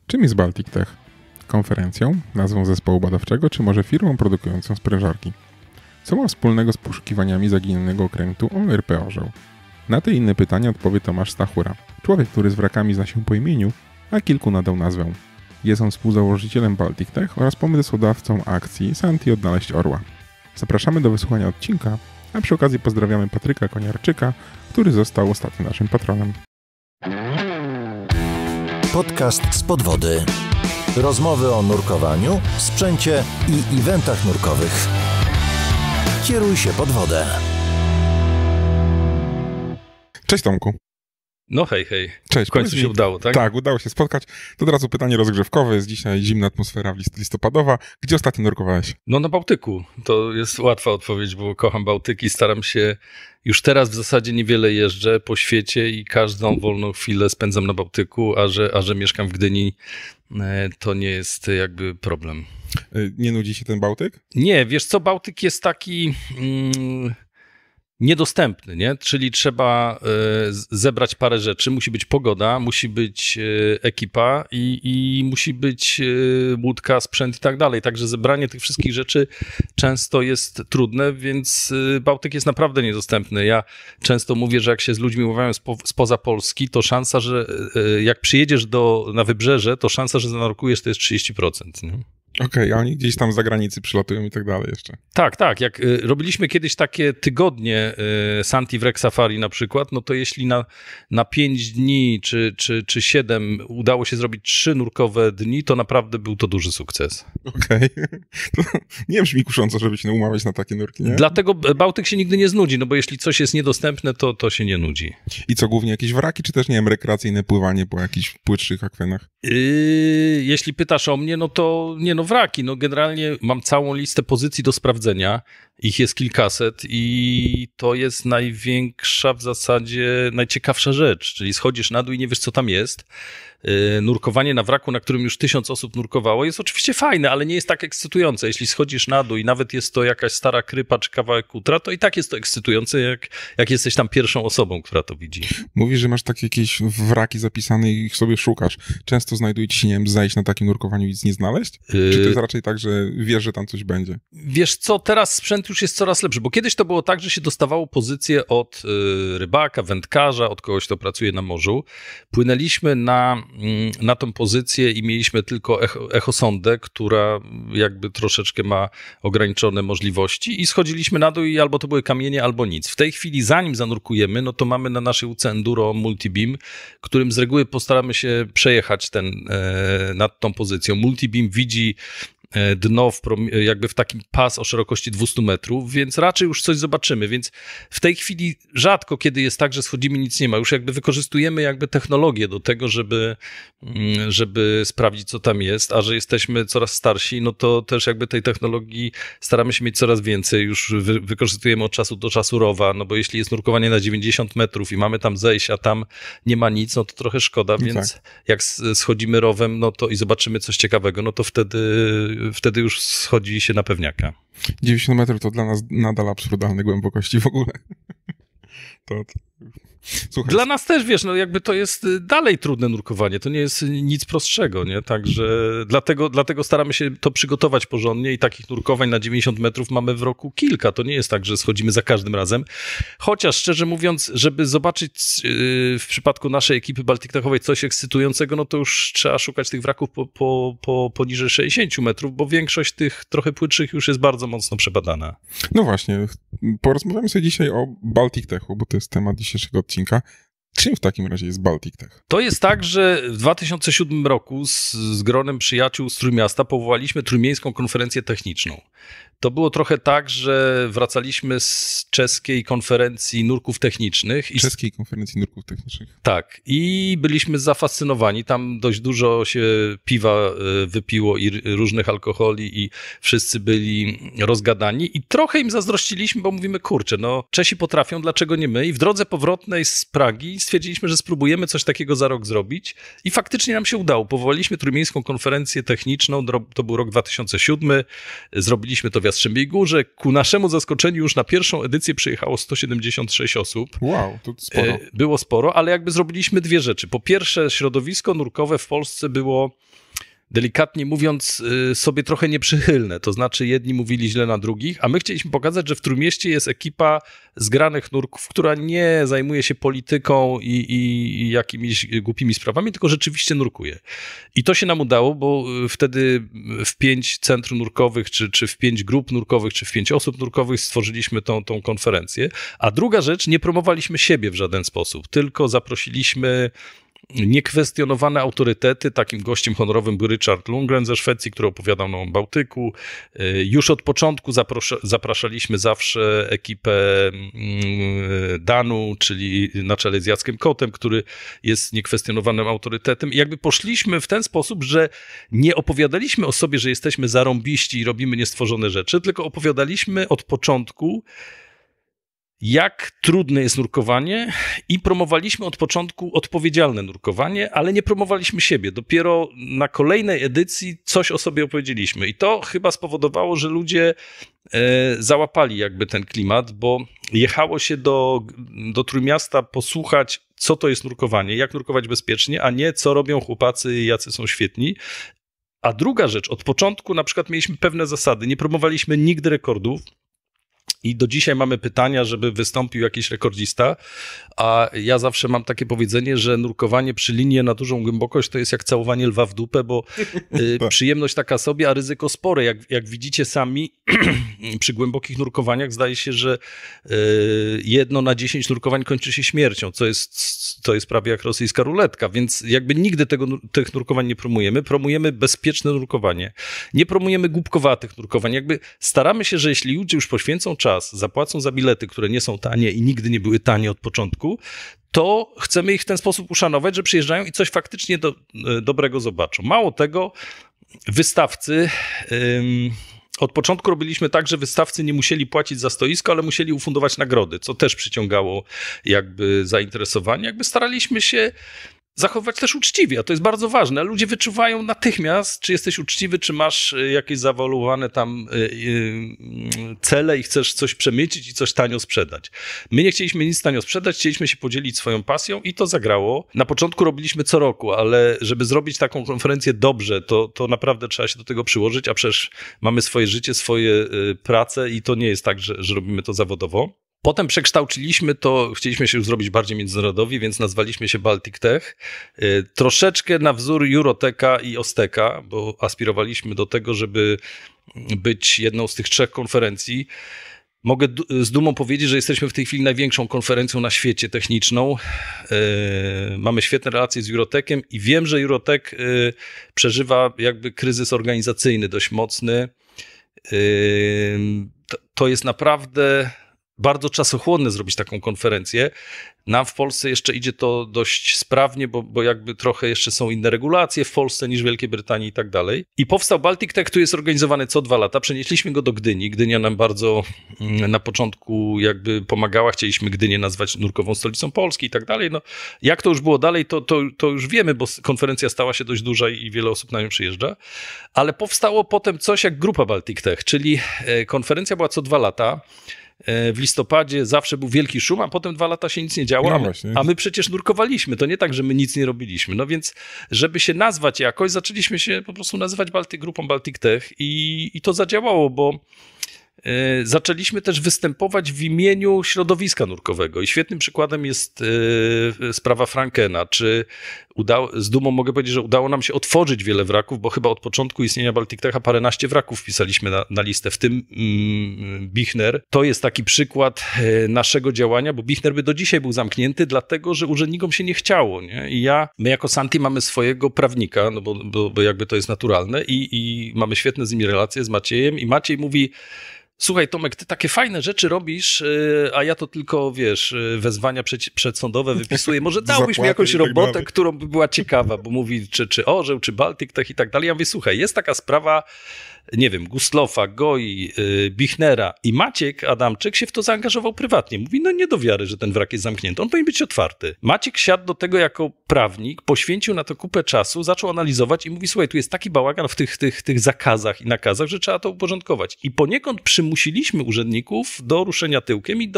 Czym jest Baltic Tech? Konferencją, nazwą zespołu badawczego, czy może produkującą sprężarki? Co ma wspólnego z poszukiwaniami zaginionego okrętu ORP Orzeł? Na te i inne pytania odpowie Tomasz Stachura, człowiek, który z wrakami zna się po imieniu, a kilku nadał nazwę. Jest on współzałożycielem Baltic Tech oraz pomysłodawcą akcji Santi Odnaleźć Orła. Zapraszamy do wysłuchania odcinka, a przy okazji pozdrawiamy Patryka Koniarczyka, który został ostatnio naszym patronem. Podcast z podwody. Rozmowy o nurkowaniu, sprzęcie i eventach nurkowych. Kieruj się pod wodę. Cześć Tomku. No hej. Cześć. W końcu się udało, tak? Tak, udało się spotkać. To od razu pytanie rozgrzewkowe. Jest dzisiaj zimna atmosfera listopadowa. Gdzie ostatnio nurkowałeś? No na Bałtyku. To jest łatwa odpowiedź, bo kocham Bałtyki. Staram się, już teraz w zasadzie niewiele jeżdżę po świecie i każdą wolną chwilę spędzam na Bałtyku, a że mieszkam w Gdyni, to nie jest jakby problem. Nie nudzi się ten Bałtyk? Nie, wiesz co, Bałtyk jest taki... niedostępny, nie? Czyli trzeba zebrać parę rzeczy, musi być pogoda, musi być ekipa i musi być łódka, sprzęt i tak dalej. Także zebranie tych wszystkich rzeczy często jest trudne, więc Bałtyk jest naprawdę niedostępny. Ja często mówię, że jak się z ludźmi umawiają spoza Polski, to szansa, że jak przyjedziesz na wybrzeże, to szansa, że zanurkujesz, to jest 30%. Nie? Okej, a oni gdzieś tam z zagranicy przylatują i tak dalej jeszcze. Tak. Jak robiliśmy kiedyś takie tygodnie Santi Wreck Safari na przykład, no to jeśli na 5 dni czy 7 udało się zrobić 3 nurkowe dni, to naprawdę był to duży sukces. Okej. To nie brzmi kusząco, żeby się umawiać na takie nurki, nie? Dlatego Bałtyk się nigdy nie znudzi, no bo jeśli coś jest niedostępne, to się nie nudzi. I co, głównie jakieś wraki, czy też, nie wiem, rekreacyjne pływanie po jakichś płytszych akwenach? Jeśli pytasz o mnie, no to wraki. No generalnie mam całą listę pozycji do sprawdzenia. Ich jest kilkaset i to jest największa, w zasadzie najciekawsza rzecz. Czyli schodzisz na dół i nie wiesz, co tam jest. Nurkowanie na wraku, na którym już 1000 osób nurkowało, jest oczywiście fajne, ale nie jest tak ekscytujące. Jeśli schodzisz na dół i nawet jest to jakaś stara krypa czy kawałek kutra, to i tak jest to ekscytujące, jak jesteś tam pierwszą osobą, która to widzi. Mówisz, że masz takie jakieś wraki zapisane i ich sobie szukasz. Często znajduje ci się, nie wiem, zajść na takim nurkowaniu i nic nie znaleźć? Czy to jest raczej tak, że wiesz, że tam coś będzie? Wiesz co, teraz sprzęt już jest coraz lepszy, bo kiedyś to było tak, że się dostawało pozycję od rybaka, wędkarza, od kogoś, kto pracuje na morzu. Płynęliśmy na tą pozycję i mieliśmy tylko echosondę, która jakby troszeczkę ma ograniczone możliwości i schodziliśmy na dół i albo to były kamienie, albo nic. W tej chwili, zanim zanurkujemy, no to mamy na naszej łódce Enduro Multibeam, którym z reguły postaramy się przejechać nad tą pozycją. Multibeam widzi dno jakby w takim pas o szerokości 200 metrów, więc raczej już coś zobaczymy, więc w tej chwili rzadko kiedy jest tak, że schodzimy, nic nie ma. Już jakby wykorzystujemy jakby technologię do tego, żeby sprawdzić, co tam jest, a że jesteśmy coraz starsi, no to też jakby tej technologii staramy się mieć coraz więcej. Już wykorzystujemy od czasu do czasu rowa, no bo jeśli jest nurkowanie na 90 metrów i mamy tam zejść, a tam nie ma nic, no to trochę szkoda, więc tak. Jak schodzimy rowem, no to i zobaczymy coś ciekawego, no to wtedy już schodzi się na pewniaka. 90 metrów to dla nas nadal absurdalne głębokości w ogóle. Słuchaj. Dla nas też, wiesz, no jakby to jest dalej trudne nurkowanie, to nie jest nic prostszego, nie? Także dlatego staramy się to przygotować porządnie i takich nurkowań na 90 metrów mamy w roku kilka. To nie jest tak, że schodzimy za każdym razem. Chociaż szczerze mówiąc, żeby zobaczyć w przypadku naszej ekipy Baltic Techowej coś ekscytującego, no to już trzeba szukać tych wraków poniżej 60 metrów, bo większość tych trochę płytszych już jest bardzo mocno przebadana. No właśnie, porozmawiamy sobie dzisiaj o Baltic Techu, bo to jest temat dzisiejszego odcinka. Czym w takim razie jest Baltic Tech? To jest tak, że w 2007 roku z gronem przyjaciół z Trójmiasta powołaliśmy Trójmiejską Konferencję Techniczną. To było trochę tak, że wracaliśmy z czeskiej konferencji nurków technicznych. Czeskiej konferencji nurków technicznych. Tak. I byliśmy zafascynowani. Tam dość dużo się piwa wypiło i różnych alkoholi i wszyscy byli rozgadani. I trochę im zazdrościliśmy, bo mówimy, kurczę, no Czesi potrafią, dlaczego nie my? I w drodze powrotnej z Pragi stwierdziliśmy, że spróbujemy coś takiego za rok zrobić. I faktycznie nam się udało. Powołaliśmy Trójmiejską Konferencję Techniczną. To był rok 2007. Zrobiliśmy to w Jastrzębiej Górze. Ku naszemu zaskoczeniu już na pierwszą edycję przyjechało 176 osób. Wow, to sporo. Było sporo, ale jakby zrobiliśmy dwie rzeczy. Po pierwsze, środowisko nurkowe w Polsce było, delikatnie mówiąc, sobie trochę nieprzychylne. To znaczy jedni mówili źle na drugich, a my chcieliśmy pokazać, że w Trójmieście jest ekipa zgranych nurków, która nie zajmuje się polityką i jakimiś głupimi sprawami, tylko rzeczywiście nurkuje. I to się nam udało, bo wtedy w 5 centrów nurkowych, czy w 5 grup nurkowych, czy w 5 osób nurkowych stworzyliśmy tą konferencję. A druga rzecz, nie promowaliśmy siebie w żaden sposób, tylko zaprosiliśmy niekwestionowane autorytety. Takim gościem honorowym był Richard Lundgren ze Szwecji, który opowiadał nam o Bałtyku. Już od początku zapraszaliśmy zawsze ekipę Danu, czyli na czele z Jackiem Kotem, który jest niekwestionowanym autorytetem. I jakby poszliśmy w ten sposób, że nie opowiadaliśmy o sobie, że jesteśmy zarąbiści i robimy niestworzone rzeczy, tylko opowiadaliśmy od początku, jak trudne jest nurkowanie i promowaliśmy od początku odpowiedzialne nurkowanie, ale nie promowaliśmy siebie. Dopiero na kolejnej edycji coś o sobie opowiedzieliśmy i to chyba spowodowało, że ludzie załapali jakby ten klimat, bo jechało się do Trójmiasta posłuchać, co to jest nurkowanie, jak nurkować bezpiecznie, a nie co robią chłopacy i jacy są świetni. A druga rzecz, od początku na przykład mieliśmy pewne zasady, nie promowaliśmy nigdy rekordów. I do dzisiaj mamy pytania, żeby wystąpił jakiś rekordzista, a ja zawsze mam takie powiedzenie, że nurkowanie przy linie na dużą głębokość to jest jak całowanie lwa w dupę, bo przyjemność taka sobie, a ryzyko spore. Jak widzicie sami, przy głębokich nurkowaniach zdaje się, że 1 na 10 nurkowań kończy się śmiercią, to jest prawie jak rosyjska ruletka, więc jakby nigdy tych nurkowań nie promujemy. Promujemy bezpieczne nurkowanie. Nie promujemy głupkowatych nurkowań. Jakby staramy się, że jeśli ludzie już poświęcą czas, zapłacą za bilety, które nie są tanie i nigdy nie były tanie od początku, to chcemy ich w ten sposób uszanować, że przyjeżdżają i coś faktycznie dobrego zobaczą. Mało tego, wystawcy... Od początku robiliśmy tak, że wystawcy nie musieli płacić za stoisko, ale musieli ufundować nagrody, co też przyciągało jakby zainteresowanie. Jakby staraliśmy się zachowywać też uczciwie, a to jest bardzo ważne. Ludzie wyczuwają natychmiast, czy jesteś uczciwy, czy masz jakieś zawaluowane tam cele i chcesz coś przemycić i coś tanio sprzedać. My nie chcieliśmy nic tanio sprzedać, chcieliśmy się podzielić swoją pasją i to zagrało. Na początku robiliśmy co roku, ale żeby zrobić taką konferencję dobrze, to naprawdę trzeba się do tego przyłożyć, a przecież mamy swoje życie, swoje prace i to nie jest tak, że robimy to zawodowo. Potem przekształciliśmy to, chcieliśmy się już zrobić bardziej międzynarodowi, więc nazwaliśmy się Baltic Tech. Troszeczkę na wzór Euroteka i Osteka, bo aspirowaliśmy do tego, żeby być jedną z tych 3 konferencji. Mogę z dumą powiedzieć, że jesteśmy w tej chwili największą konferencją na świecie techniczną. Mamy świetne relacje z Eurotekiem i wiem, że Eurotech przeżywa jakby kryzys organizacyjny dość mocny. To jest naprawdę bardzo czasochłonne zrobić taką konferencję. Nam w Polsce jeszcze idzie to dość sprawnie, bo jakby trochę jeszcze są inne regulacje w Polsce niż w Wielkiej Brytanii i tak dalej. I powstał Baltic Tech, który jest organizowany co 2 lata. Przenieśliśmy go do Gdyni. Gdynia nam bardzo na początku jakby pomagała. Chcieliśmy Gdynię nazwać nurkową stolicą Polski i tak dalej. No, jak to już było dalej, to już wiemy, bo konferencja stała się dość duża i wiele osób na nią przyjeżdża. Ale powstało potem coś jak grupa Baltic Tech, czyli konferencja była co 2 lata. W listopadzie zawsze był wielki szum, a potem 2 lata się nic nie działo, a my przecież nurkowaliśmy. To nie tak, że my nic nie robiliśmy. No więc, żeby się nazwać jakoś, zaczęliśmy się po prostu nazywać grupą Baltic Tech i to zadziałało, bo zaczęliśmy też występować w imieniu środowiska nurkowego i świetnym przykładem jest sprawa Frankena. Z dumą mogę powiedzieć, że udało nam się otworzyć wiele wraków, bo chyba od początku istnienia Baltic Techa paręnaście wraków wpisaliśmy na listę, w tym Bichner. To jest taki przykład naszego działania, bo Bichner by do dzisiaj był zamknięty, dlatego że urzędnikom się nie chciało. Nie? I my jako Santi mamy swojego prawnika, no bo jakby to jest naturalne i mamy świetne z nimi relacje z Maciejem i Maciej mówi: Słuchaj, Tomek, ty takie fajne rzeczy robisz, a ja to tylko, wiesz, wezwania przedsądowe wypisuję. Może dałbyś mi jakąś robotę, którą by była ciekawa, bo mówi, czy Orzeł, czy Baltic Tech i tak dalej. Ja mówię, słuchaj, jest taka sprawa, nie wiem, Gustlofa, Goi, Bichnera i Maciek Adamczyk się w to zaangażował prywatnie. Mówi, no nie do wiary, że ten wrak jest zamknięty. On powinien być otwarty. Maciek siadł do tego jako prawnik, poświęcił na to kupę czasu, zaczął analizować i mówi, słuchaj, tu jest taki bałagan w tych zakazach i nakazach, że trzeba to uporządkować. I poniekąd przymusiliśmy urzędników do ruszenia tyłkiem i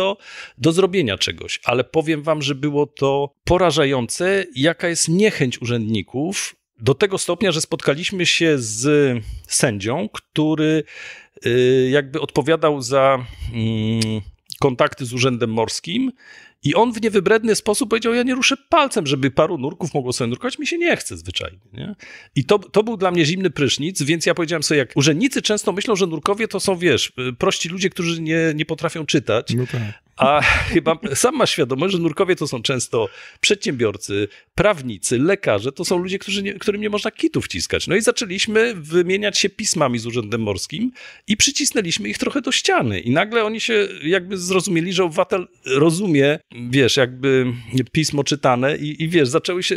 do zrobienia czegoś. Ale powiem wam, że było to porażające, jaka jest niechęć urzędników, do tego stopnia, że spotkaliśmy się z sędzią, który jakby odpowiadał za kontakty z Urzędem Morskim i on w niewybredny sposób powiedział, ja nie ruszę palcem, żeby paru nurków mogło sobie nurkować, mi się nie chce zwyczajnie. Nie? I to był dla mnie zimny prysznic, więc ja powiedziałem sobie, jak urzędnicy często myślą, że nurkowie to są, wiesz, prości ludzie, którzy nie potrafią czytać, No tak. a chyba sam masz świadomość, że nurkowie to są często przedsiębiorcy, prawnicy, lekarze, to są ludzie, którym nie można kitów wciskać. No i zaczęliśmy wymieniać się pismami z Urzędem Morskim i przycisnęliśmy ich trochę do ściany. I nagle oni się jakby zrozumieli, że obywatel rozumie, wiesz, jakby pismo czytane i wiesz,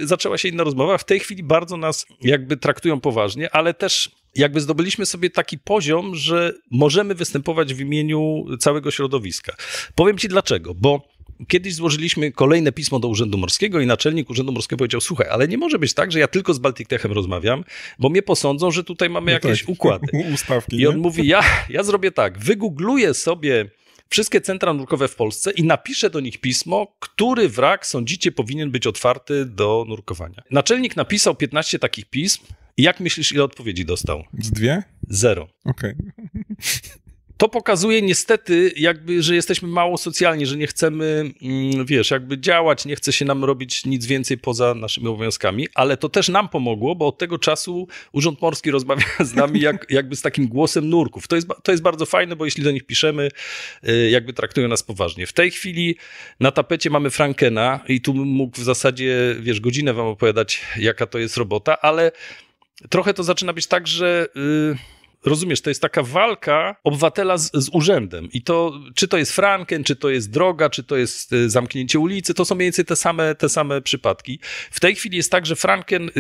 zaczęła się inna rozmowa. W tej chwili bardzo nas jakby traktują poważnie, ale też jakby zdobyliśmy sobie taki poziom, że możemy występować w imieniu całego środowiska. Powiem ci dlaczego, bo kiedyś złożyliśmy kolejne pismo do Urzędu Morskiego i naczelnik Urzędu Morskiego powiedział, słuchaj, ale nie może być tak, że ja tylko z Baltic Techem rozmawiam, bo mnie posądzą, że tutaj mamy jakieś układy. Ustawki, I on mówi, ja zrobię tak, wygoogluję sobie wszystkie centra nurkowe w Polsce i napiszę do nich pismo, który wrak sądzicie powinien być otwarty do nurkowania. Naczelnik napisał 15 takich pism i jak myślisz, ile odpowiedzi dostał? Z 2? 0. Okej. To pokazuje niestety jakby, że jesteśmy mało socjalni, że nie chcemy, wiesz, jakby działać, nie chce się nam robić nic więcej poza naszymi obowiązkami, ale to też nam pomogło, bo od tego czasu Urząd Morski rozmawia z nami jakby z takim głosem nurków. To jest bardzo fajne, bo jeśli do nich piszemy, jakby traktują nas poważnie. W tej chwili na tapecie mamy Frankena i tu mógł w zasadzie, wiesz, godzinę wam opowiadać, jaka to jest robota, ale trochę to zaczyna być tak, że rozumiesz, to jest taka walka obywatela z urzędem i to, czy to jest Franken, czy to jest droga, czy to jest zamknięcie ulicy, to są mniej więcej te same przypadki. W tej chwili jest tak, że Franken,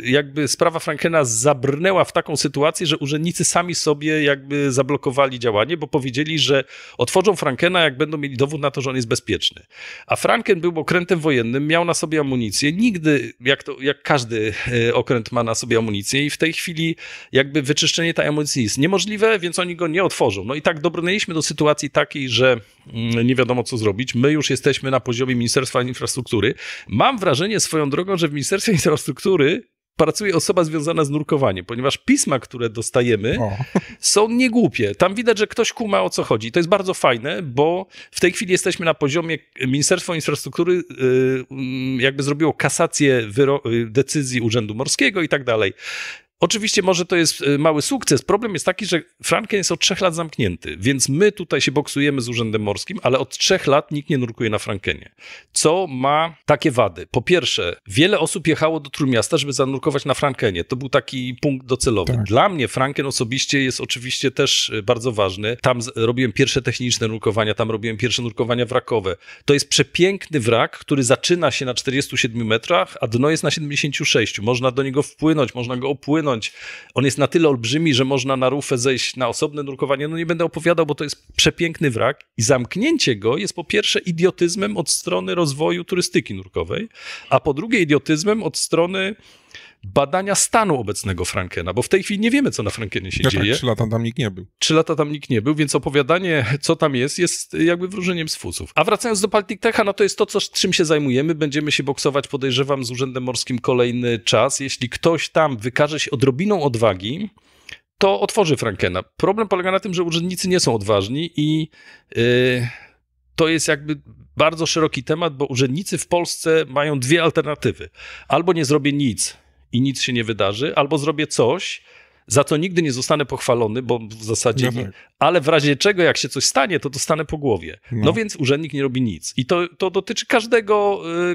jakby sprawa Frankena zabrnęła w taką sytuację, że urzędnicy sami sobie jakby zablokowali działanie, bo powiedzieli, że otworzą Frankena, jak będą mieli dowód na to, że on jest bezpieczny. A Franken był okrętem wojennym, miał na sobie amunicję, nigdy, jak każdy okręt ma na sobie amunicję i w tej chwili jakby wyczyszczenie tej amunicji jest niemożliwe, więc oni go nie otworzą. No i tak dobrnęliśmy do sytuacji takiej, że nie wiadomo co zrobić. My już jesteśmy na poziomie Ministerstwa Infrastruktury. Mam wrażenie swoją drogą, że w Ministerstwie Infrastruktury pracuje osoba związana z nurkowaniem, ponieważ pisma, które dostajemy, są niegłupie. Tam widać, że ktoś kuma, o co chodzi. To jest bardzo fajne, bo w tej chwili jesteśmy na poziomie Ministerstwa Infrastruktury jakby zrobiło kasację decyzji Urzędu Morskiego i tak dalej. Oczywiście może to jest mały sukces. Problem jest taki, że Franken jest od 3 lat zamknięty, więc my tutaj się boksujemy z Urzędem Morskim, ale od 3 lat nikt nie nurkuje na Frankenie. Co ma takie wady? Po pierwsze, wiele osób jechało do Trójmiasta, żeby zanurkować na Frankenie. To był taki punkt docelowy. Tak. Dla mnie Franken osobiście jest oczywiście też bardzo ważny. Tam robiłem pierwsze techniczne nurkowania, tam robiłem pierwsze nurkowania wrakowe. To jest przepiękny wrak, który zaczyna się na 47 metrach, a dno jest na 76. Można do niego wpłynąć, można go opłynąć. On jest na tyle olbrzymi, że można na rufę zejść na osobne nurkowanie. No nie będę opowiadał, bo to jest przepiękny wrak i zamknięcie go jest po pierwsze idiotyzmem od strony rozwoju turystyki nurkowej, a po drugie idiotyzmem od strony badania stanu obecnego Frankena, bo w tej chwili nie wiemy, co na Frankenie się dzieje. 3 lata tam nikt nie był. 3 lata tam nikt nie był, więc opowiadanie, co tam jest jakby wróżeniem z fusów. A wracając do Baltic Techa, no to jest to, czym się zajmujemy. Będziemy się boksować, podejrzewam, z Urzędem Morskim kolejny czas. Jeśli ktoś tam wykaże się odrobiną odwagi, to otworzy Frankena. Problem polega na tym, że urzędnicy nie są odważni i to jest jakby bardzo szeroki temat, bo urzędnicy w Polsce mają 2 alternatywy. Albo nie zrobię nic i nic się nie wydarzy, albo zrobię coś, za co nigdy nie zostanę pochwalony, bo w zasadzie ale w razie czego, jak się coś stanie, to dostanę po głowie. No więc urzędnik nie robi nic. I to dotyczy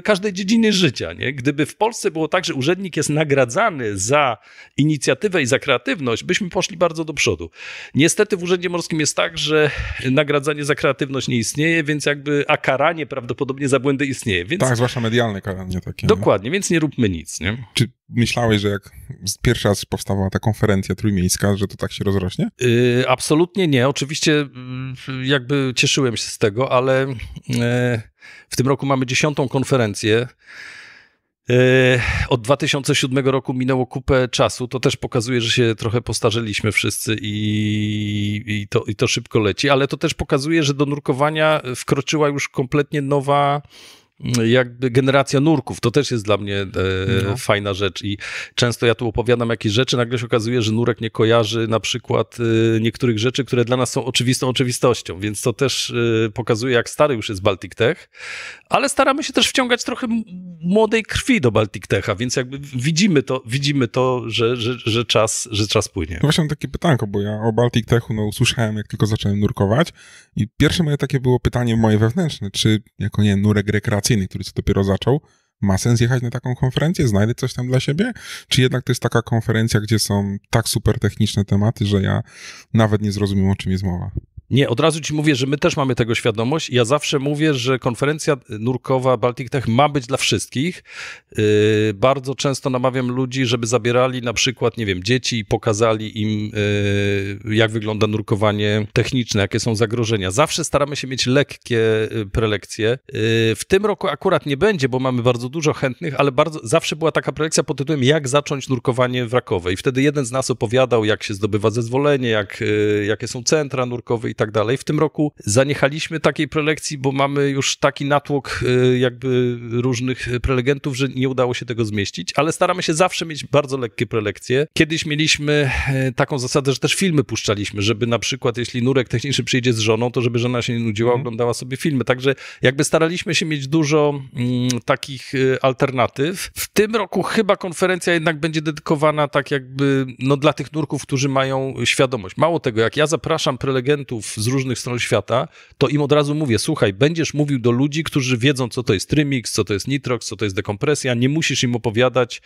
każdej dziedziny życia. Nie? Gdyby w Polsce było tak, że urzędnik jest nagradzany za inicjatywę i za kreatywność, byśmy poszli bardzo do przodu. Niestety w Urzędzie Morskim jest tak, że nagradzanie za kreatywność nie istnieje, więc a karanie prawdopodobnie za błędy istnieje. Więc... Tak, zwłaszcza medialne karanie takie. Dokładnie, więc nie róbmy nic. Nie? Czy myślałeś, że jak pierwszy raz powstawała ta konferencja trójmiejska, że to tak się rozrośnie? Absolutnie nie. Oczywiście jakby cieszyłem się z tego, ale w tym roku mamy 10. konferencję. Od 2007 roku minęło kupę czasu, to też pokazuje, że się trochę postarzyliśmy wszyscy i to szybko leci, ale to też pokazuje, że do nurkowania wkroczyła już kompletnie nowa jakby generacja nurków. To też jest dla mnie fajna rzecz i często ja tu opowiadam jakieś rzeczy, nagle się okazuje, że nurek nie kojarzy na przykład niektórych rzeczy, które dla nas są oczywistą oczywistością, więc to też pokazuje, jak stary już jest Baltic Tech, ale staramy się też wciągać trochę młodej krwi do Baltic Techa, więc jakby widzimy to, że czas płynie. No właśnie mam takie pytanko, bo ja o Baltic Techu usłyszałem, jak tylko zacząłem nurkować i pierwsze moje takie było pytanie moje wewnętrzne, czy jako nurek rekreacyjny, który co dopiero zaczął, ma sens jechać na taką konferencję? Znajdę coś tam dla siebie? Czy jednak to jest taka konferencja, gdzie są tak super techniczne tematy, że ja nawet nie zrozumiem, o czym jest mowa? Nie, od razu ci mówię, że my też mamy tego świadomość. Ja zawsze mówię, że konferencja nurkowa Baltic Tech ma być dla wszystkich. Bardzo często namawiam ludzi, żeby zabierali na przykład, nie wiem, dzieci i pokazali im, jak wygląda nurkowanie techniczne, jakie są zagrożenia. Zawsze staramy się mieć lekkie prelekcje. W tym roku akurat nie będzie, bo mamy bardzo dużo chętnych, ale zawsze była taka prelekcja pod tytułem jak zacząć nurkowanie wrakowe. I wtedy jeden z nas opowiadał, jak się zdobywa zezwolenie, jakie są centra nurkowe i tak dalej. W tym roku zaniechaliśmy takiej prelekcji, bo mamy już taki natłok jakby różnych prelegentów, że nie udało się tego zmieścić, ale staramy się zawsze mieć bardzo lekkie prelekcje. Kiedyś mieliśmy taką zasadę, że też filmy puszczaliśmy, żeby na przykład jeśli nurek techniczny przyjdzie z żoną, to żeby żona się nie nudziła, oglądała sobie filmy. Także jakby staraliśmy się mieć dużo takich alternatyw. W tym roku chyba konferencja jednak będzie dedykowana tak jakby dla tych nurków, którzy mają świadomość. Mało tego, jak ja zapraszam prelegentów z różnych stron świata, to im od razu mówię, słuchaj, będziesz mówił do ludzi, którzy wiedzą, co to jest trimix, co to jest nitrox, co to jest dekompresja, nie musisz im opowiadać,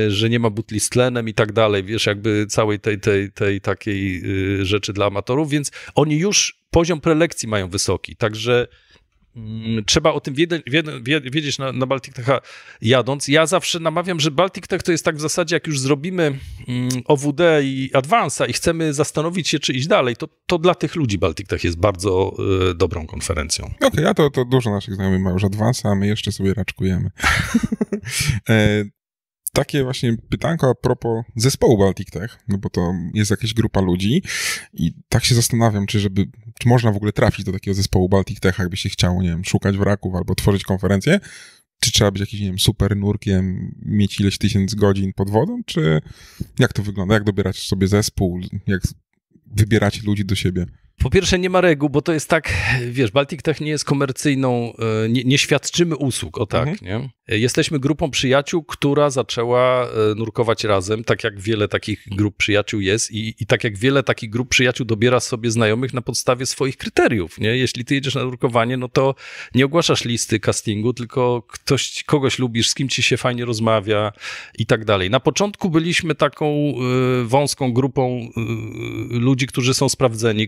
że nie ma butli z tlenem i tak dalej, wiesz, jakby całej tej takiej rzeczy dla amatorów, więc oni już poziom prelekcji mają wysoki, także trzeba o tym wiedzieć na Baltic Techa jadąc. Ja zawsze namawiam, że Baltic Tech to jest tak w zasadzie, jak już zrobimy OWD i Advance'a i chcemy zastanowić się, czy iść dalej, to dla tych ludzi Baltic Tech jest bardzo dobrą konferencją. Okej, a to dużo naszych znajomych ma już Advance'a, a my jeszcze sobie raczkujemy. Takie właśnie pytanko a propos zespołu Baltic Tech, no bo to jest jakaś grupa ludzi i tak się zastanawiam, czy można w ogóle trafić do takiego zespołu Baltic Tech, jakby się chciało, nie wiem, szukać wraków albo tworzyć konferencję, czy trzeba być jakimś, nie wiem, super nurkiem, mieć ileś tysięcy godzin pod wodą, czy jak to wygląda, jak dobierać sobie zespół, jak wybieracie ludzi do siebie? Po pierwsze nie ma reguł, bo to jest tak, wiesz, Baltic Tech nie jest komercyjną, nie świadczymy usług, o tak, nie? Jesteśmy grupą przyjaciół, która zaczęła nurkować razem, tak jak wiele takich grup przyjaciół jest i tak jak wiele takich grup przyjaciół dobiera sobie znajomych na podstawie swoich kryteriów, nie? Jeśli ty jedziesz na nurkowanie, no to nie ogłaszasz listy castingu, tylko kogoś lubisz, z kim ci się fajnie rozmawia i tak dalej. Na początku byliśmy taką wąską grupą ludzi, którzy są sprawdzeni,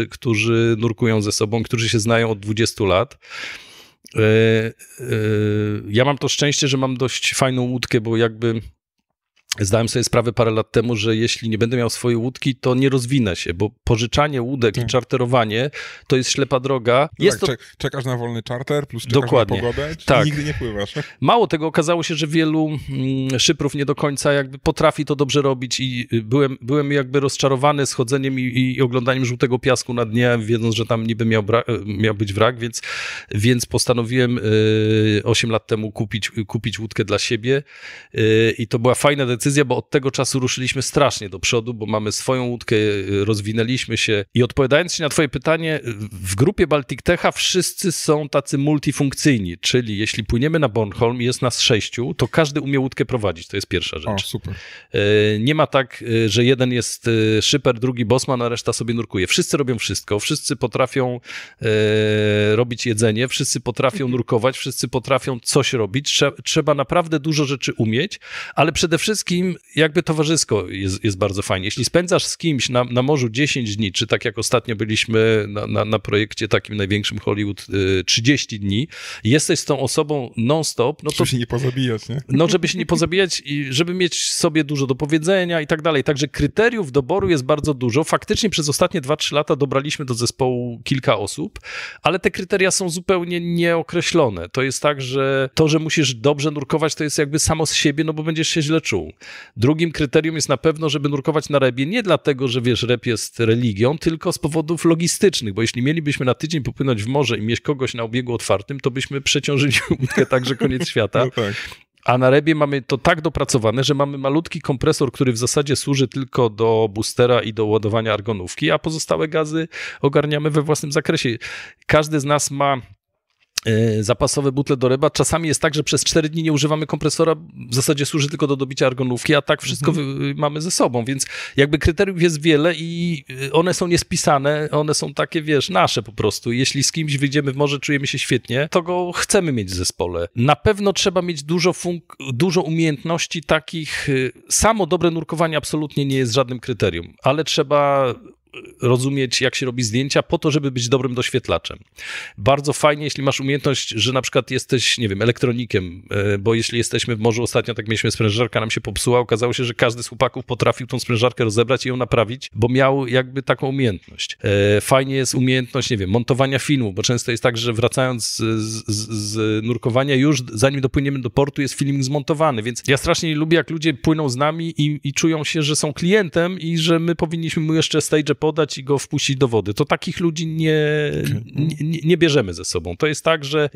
którzy nurkują ze sobą, którzy się znają od 20 lat. Ja mam to szczęście, że mam dość fajną łódkę, bo jakby zdałem sobie sprawę parę lat temu, że jeśli nie będę miał swojej łódki, to nie rozwinę się, bo pożyczanie łódek i czarterowanie to jest ślepa droga. Czekasz na wolny czarter, plus czekasz na pogodę, nigdy nie pływasz. Mało tego, okazało się, że wielu szyprów nie do końca jakby potrafi to dobrze robić i byłem jakby rozczarowany schodzeniem i oglądaniem żółtego piasku na dnie, wiedząc, że tam niby miał być wrak, więc postanowiłem 8 lat temu kupić łódkę dla siebie i to była fajna decyzja, decyzja, bo od tego czasu ruszyliśmy strasznie do przodu, bo mamy swoją łódkę, rozwinęliśmy się i odpowiadając się na twoje pytanie, w grupie Baltic Techa wszyscy są tacy multifunkcyjni, czyli jeśli płyniemy na Bornholm i jest nas 6, to każdy umie łódkę prowadzić, to jest pierwsza rzecz. O, super. Nie ma tak, że jeden jest szyper, drugi bosman, a reszta sobie nurkuje. Wszyscy robią wszystko, wszyscy potrafią robić jedzenie, wszyscy potrafią nurkować, wszyscy potrafią coś robić. Trzeba naprawdę dużo rzeczy umieć, ale przede wszystkim jakby towarzysko jest bardzo fajnie. Jeśli spędzasz z kimś na morzu 10 dni, czy tak jak ostatnio byliśmy na projekcie takim największym Hollywood 30 dni, jesteś z tą osobą non-stop, no to... Żeby się nie pozabijać, nie? No, żeby się nie pozabijać i żeby mieć sobie dużo do powiedzenia i tak dalej. Także kryteriów doboru jest bardzo dużo. Faktycznie przez ostatnie 2-3 lata dobraliśmy do zespołu kilka osób, ale te kryteria są zupełnie nieokreślone. To jest tak, że to, że musisz dobrze nurkować, to jest jakby samo z siebie, no bo będziesz się źle czuł. Drugim kryterium jest na pewno, żeby nurkować na rebie, nie dlatego, że wiesz, rep jest religią, tylko z powodów logistycznych, bo jeśli mielibyśmy na tydzień popłynąć w morze i mieć kogoś na obiegu otwartym, to byśmy przeciążyli łódkę tak, że koniec świata. No tak. A na rebie mamy to tak dopracowane, że mamy malutki kompresor, który w zasadzie służy tylko do boostera i do ładowania argonówki, a pozostałe gazy ogarniamy we własnym zakresie. Każdy z nas ma zapasowe butle do reba. Czasami jest tak, że przez 4 dni nie używamy kompresora, w zasadzie służy tylko do dobicia argonówki, a tak wszystko mamy ze sobą, więc jakby kryteriów jest wiele i one są niespisane, one są takie, wiesz, nasze po prostu. Jeśli z kimś wyjdziemy w morze, czujemy się świetnie, to go chcemy mieć w zespole. Na pewno trzeba mieć dużo umiejętności takich, samo dobre nurkowanie absolutnie nie jest żadnym kryterium, ale trzeba rozumieć, jak się robi zdjęcia po to, żeby być dobrym doświetlaczem. Bardzo fajnie, jeśli masz umiejętność, że na przykład jesteś, nie wiem, elektronikiem, bo jeśli jesteśmy w morzu, ostatnio tak mieliśmy sprężarka, nam się popsuła, okazało się, że każdy z chłopaków potrafił tą sprężarkę rozebrać i ją naprawić, bo miał jakby taką umiejętność. Fajnie jest umiejętność, nie wiem, montowania filmu, bo często jest tak, że wracając z nurkowania już zanim dopłyniemy do portu jest film zmontowany, więc ja strasznie nie lubię, jak ludzie płyną z nami i czują się, że są klientem i że my powinniśmy mu jeszcze stage podać i go wpuścić do wody. To takich ludzi nie bierzemy ze sobą. To jest tak, że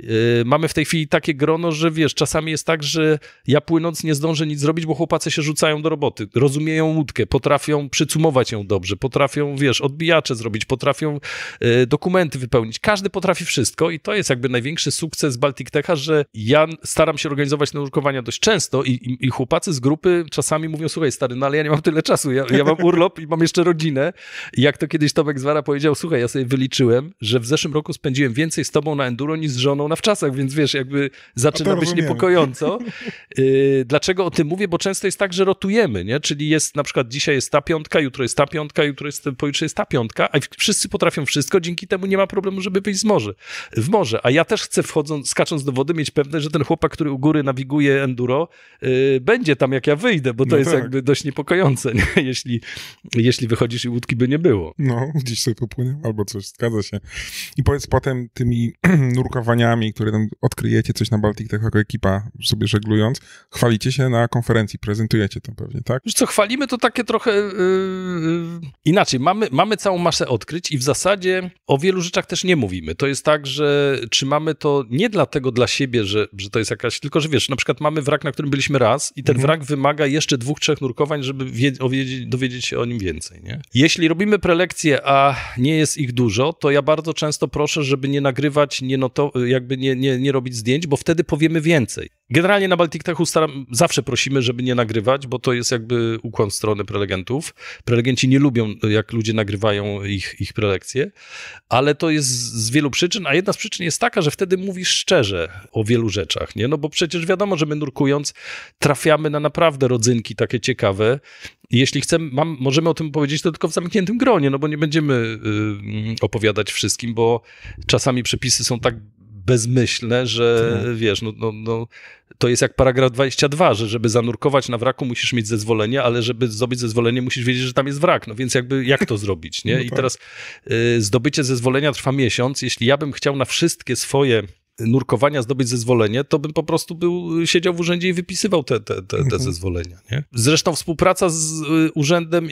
mamy w tej chwili takie grono, że wiesz, czasami jest tak, że ja płynąc nie zdążę nic zrobić, bo chłopacy się rzucają do roboty. Rozumieją łódkę, potrafią przycumować ją dobrze, potrafią, wiesz, odbijacze zrobić, potrafią dokumenty wypełnić. Każdy potrafi wszystko i to jest jakby największy sukces Baltic Techa, że ja staram się organizować nurkowania dość często i chłopacy z grupy czasami mówią, słuchaj stary, no ale ja nie mam tyle czasu, ja mam urlop i mam jeszcze rodzinę. I jak to kiedyś Tomek Zwara powiedział, słuchaj, ja sobie wyliczyłem, że w zeszłym roku spędziłem więcej z tobą na enduro niż z żoną na wczasach, więc wiesz, jakby zaczyna być niepokojąco. Dlaczego o tym mówię? Bo często jest tak, że rotujemy, nie? Czyli jest na przykład dzisiaj jest ta piątka, jutro jest ta piątka, pojutrze jest ta piątka, a wszyscy potrafią wszystko, dzięki temu nie ma problemu, żeby wyjść w morze. A ja też chcę skacząc do wody, mieć pewność, że ten chłopak, który u góry nawiguje enduro, będzie tam jak ja wyjdę, bo to jest jakby dość niepokojące, nie? Jeśli wychodzisz i łódki by nie było. No, gdzieś sobie popłynie, albo coś, zgadza się. I powiedz potem tymi nurkowaniami, które tam odkryjecie coś na Baltic Tech jako ekipa sobie żeglując, chwalicie się na konferencji, prezentujecie to pewnie, tak? Wiesz co, chwalimy to takie trochę inaczej. Mamy całą masę odkryć i w zasadzie o wielu rzeczach też nie mówimy. To jest tak, że trzymamy to nie dlatego dla siebie, że to jest jakaś, tylko że wiesz, na przykład mamy wrak, na którym byliśmy raz i ten wrak wymaga jeszcze 2-3 nurkowań, żeby dowiedzieć się o nim więcej, nie? Jeśli robimy prelekcje, a nie jest ich dużo, to ja bardzo często proszę, żeby nie nagrywać, nie robić zdjęć, bo wtedy powiemy więcej. Generalnie na Baltic Techu zawsze prosimy, żeby nie nagrywać, bo to jest jakby ukłon w stronę prelegentów. Prelegenci nie lubią, jak ludzie nagrywają ich prelekcje, ale to jest z wielu przyczyn, a jedna z przyczyn jest taka, że wtedy mówisz szczerze o wielu rzeczach, nie? No bo przecież wiadomo, że my nurkując trafiamy na naprawdę rodzynki takie ciekawe. Jeśli chcemy, możemy o tym powiedzieć to tylko w zamkniętym gronie, no bo nie będziemy opowiadać wszystkim, bo czasami przepisy są tak bezmyślne, że wiesz, to jest jak paragraf 22, że żeby zanurkować na wraku musisz mieć zezwolenie, ale żeby zdobyć zezwolenie musisz wiedzieć, że tam jest wrak, no więc jakby jak to zrobić, nie? I teraz zdobycie zezwolenia trwa miesiąc. Jeśli ja bym chciał na wszystkie swoje nurkowania zdobyć zezwolenie, to bym po prostu siedział w urzędzie i wypisywał te zezwolenia, nie? Zresztą współpraca z urzędem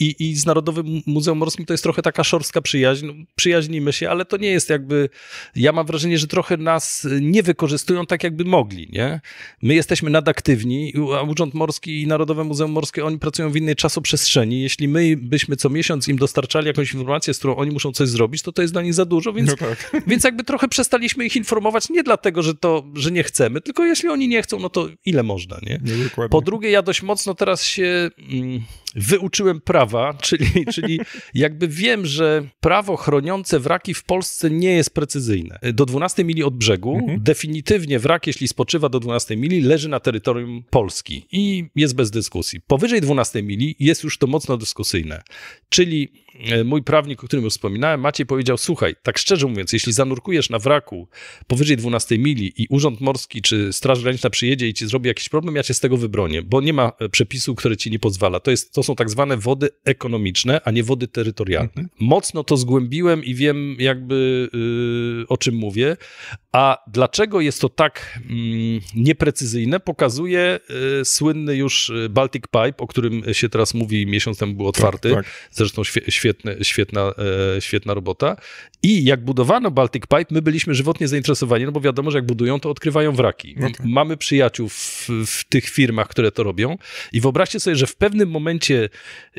i z Narodowym Muzeum Morskim to jest trochę taka szorstka przyjaźń. No, przyjaźnimy się, ale to nie jest jakby... Ja mam wrażenie, że trochę nas nie wykorzystują tak, jakby mogli, nie? My jesteśmy nadaktywni, a Urząd Morski i Narodowe Muzeum Morskie, oni pracują w innej czasoprzestrzeni. Jeśli my byśmy co miesiąc im dostarczali jakąś informację, z którą oni muszą coś zrobić, to jest dla nich za dużo, więc, więc jakby trochę przestaliśmy ich informować nie dlatego, że nie chcemy, tylko jeśli oni nie chcą, no to ile można, nie? Po drugie, ja dość mocno teraz się wyuczyłem prawa, czyli jakby wiem, że prawo chroniące wraki w Polsce nie jest precyzyjne. Do 12 mili od brzegu definitywnie wrak, jeśli spoczywa do 12 mili, leży na terytorium Polski i jest bez dyskusji. Powyżej 12 mili jest już to mocno dyskusyjne. Czyli mój prawnik, o którym już wspominałem, Maciej powiedział, słuchaj, tak szczerze mówiąc, jeśli zanurkujesz na wraku powyżej 12 mili i Urząd Morski czy Straż Graniczna przyjedzie i ci zrobi jakiś problem, ja cię z tego wybronię, bo nie ma przepisu, który ci nie pozwala. To są tak zwane wody ekonomiczne, a nie wody terytorialne. Mocno to zgłębiłem i wiem jakby o czym mówię, a dlaczego jest to tak nieprecyzyjne, pokazuje słynny już Baltic Pipe, o którym się teraz mówi, miesiąc temu był otwarty, tak. Zresztą świetna robota. I jak budowano Baltic Pipe, my byliśmy żywotnie zainteresowani, no bo wiadomo, że jak budują, to odkrywają wraki. No tak. Mamy przyjaciół w tych firmach, które to robią i wyobraźcie sobie, że w pewnym momencie,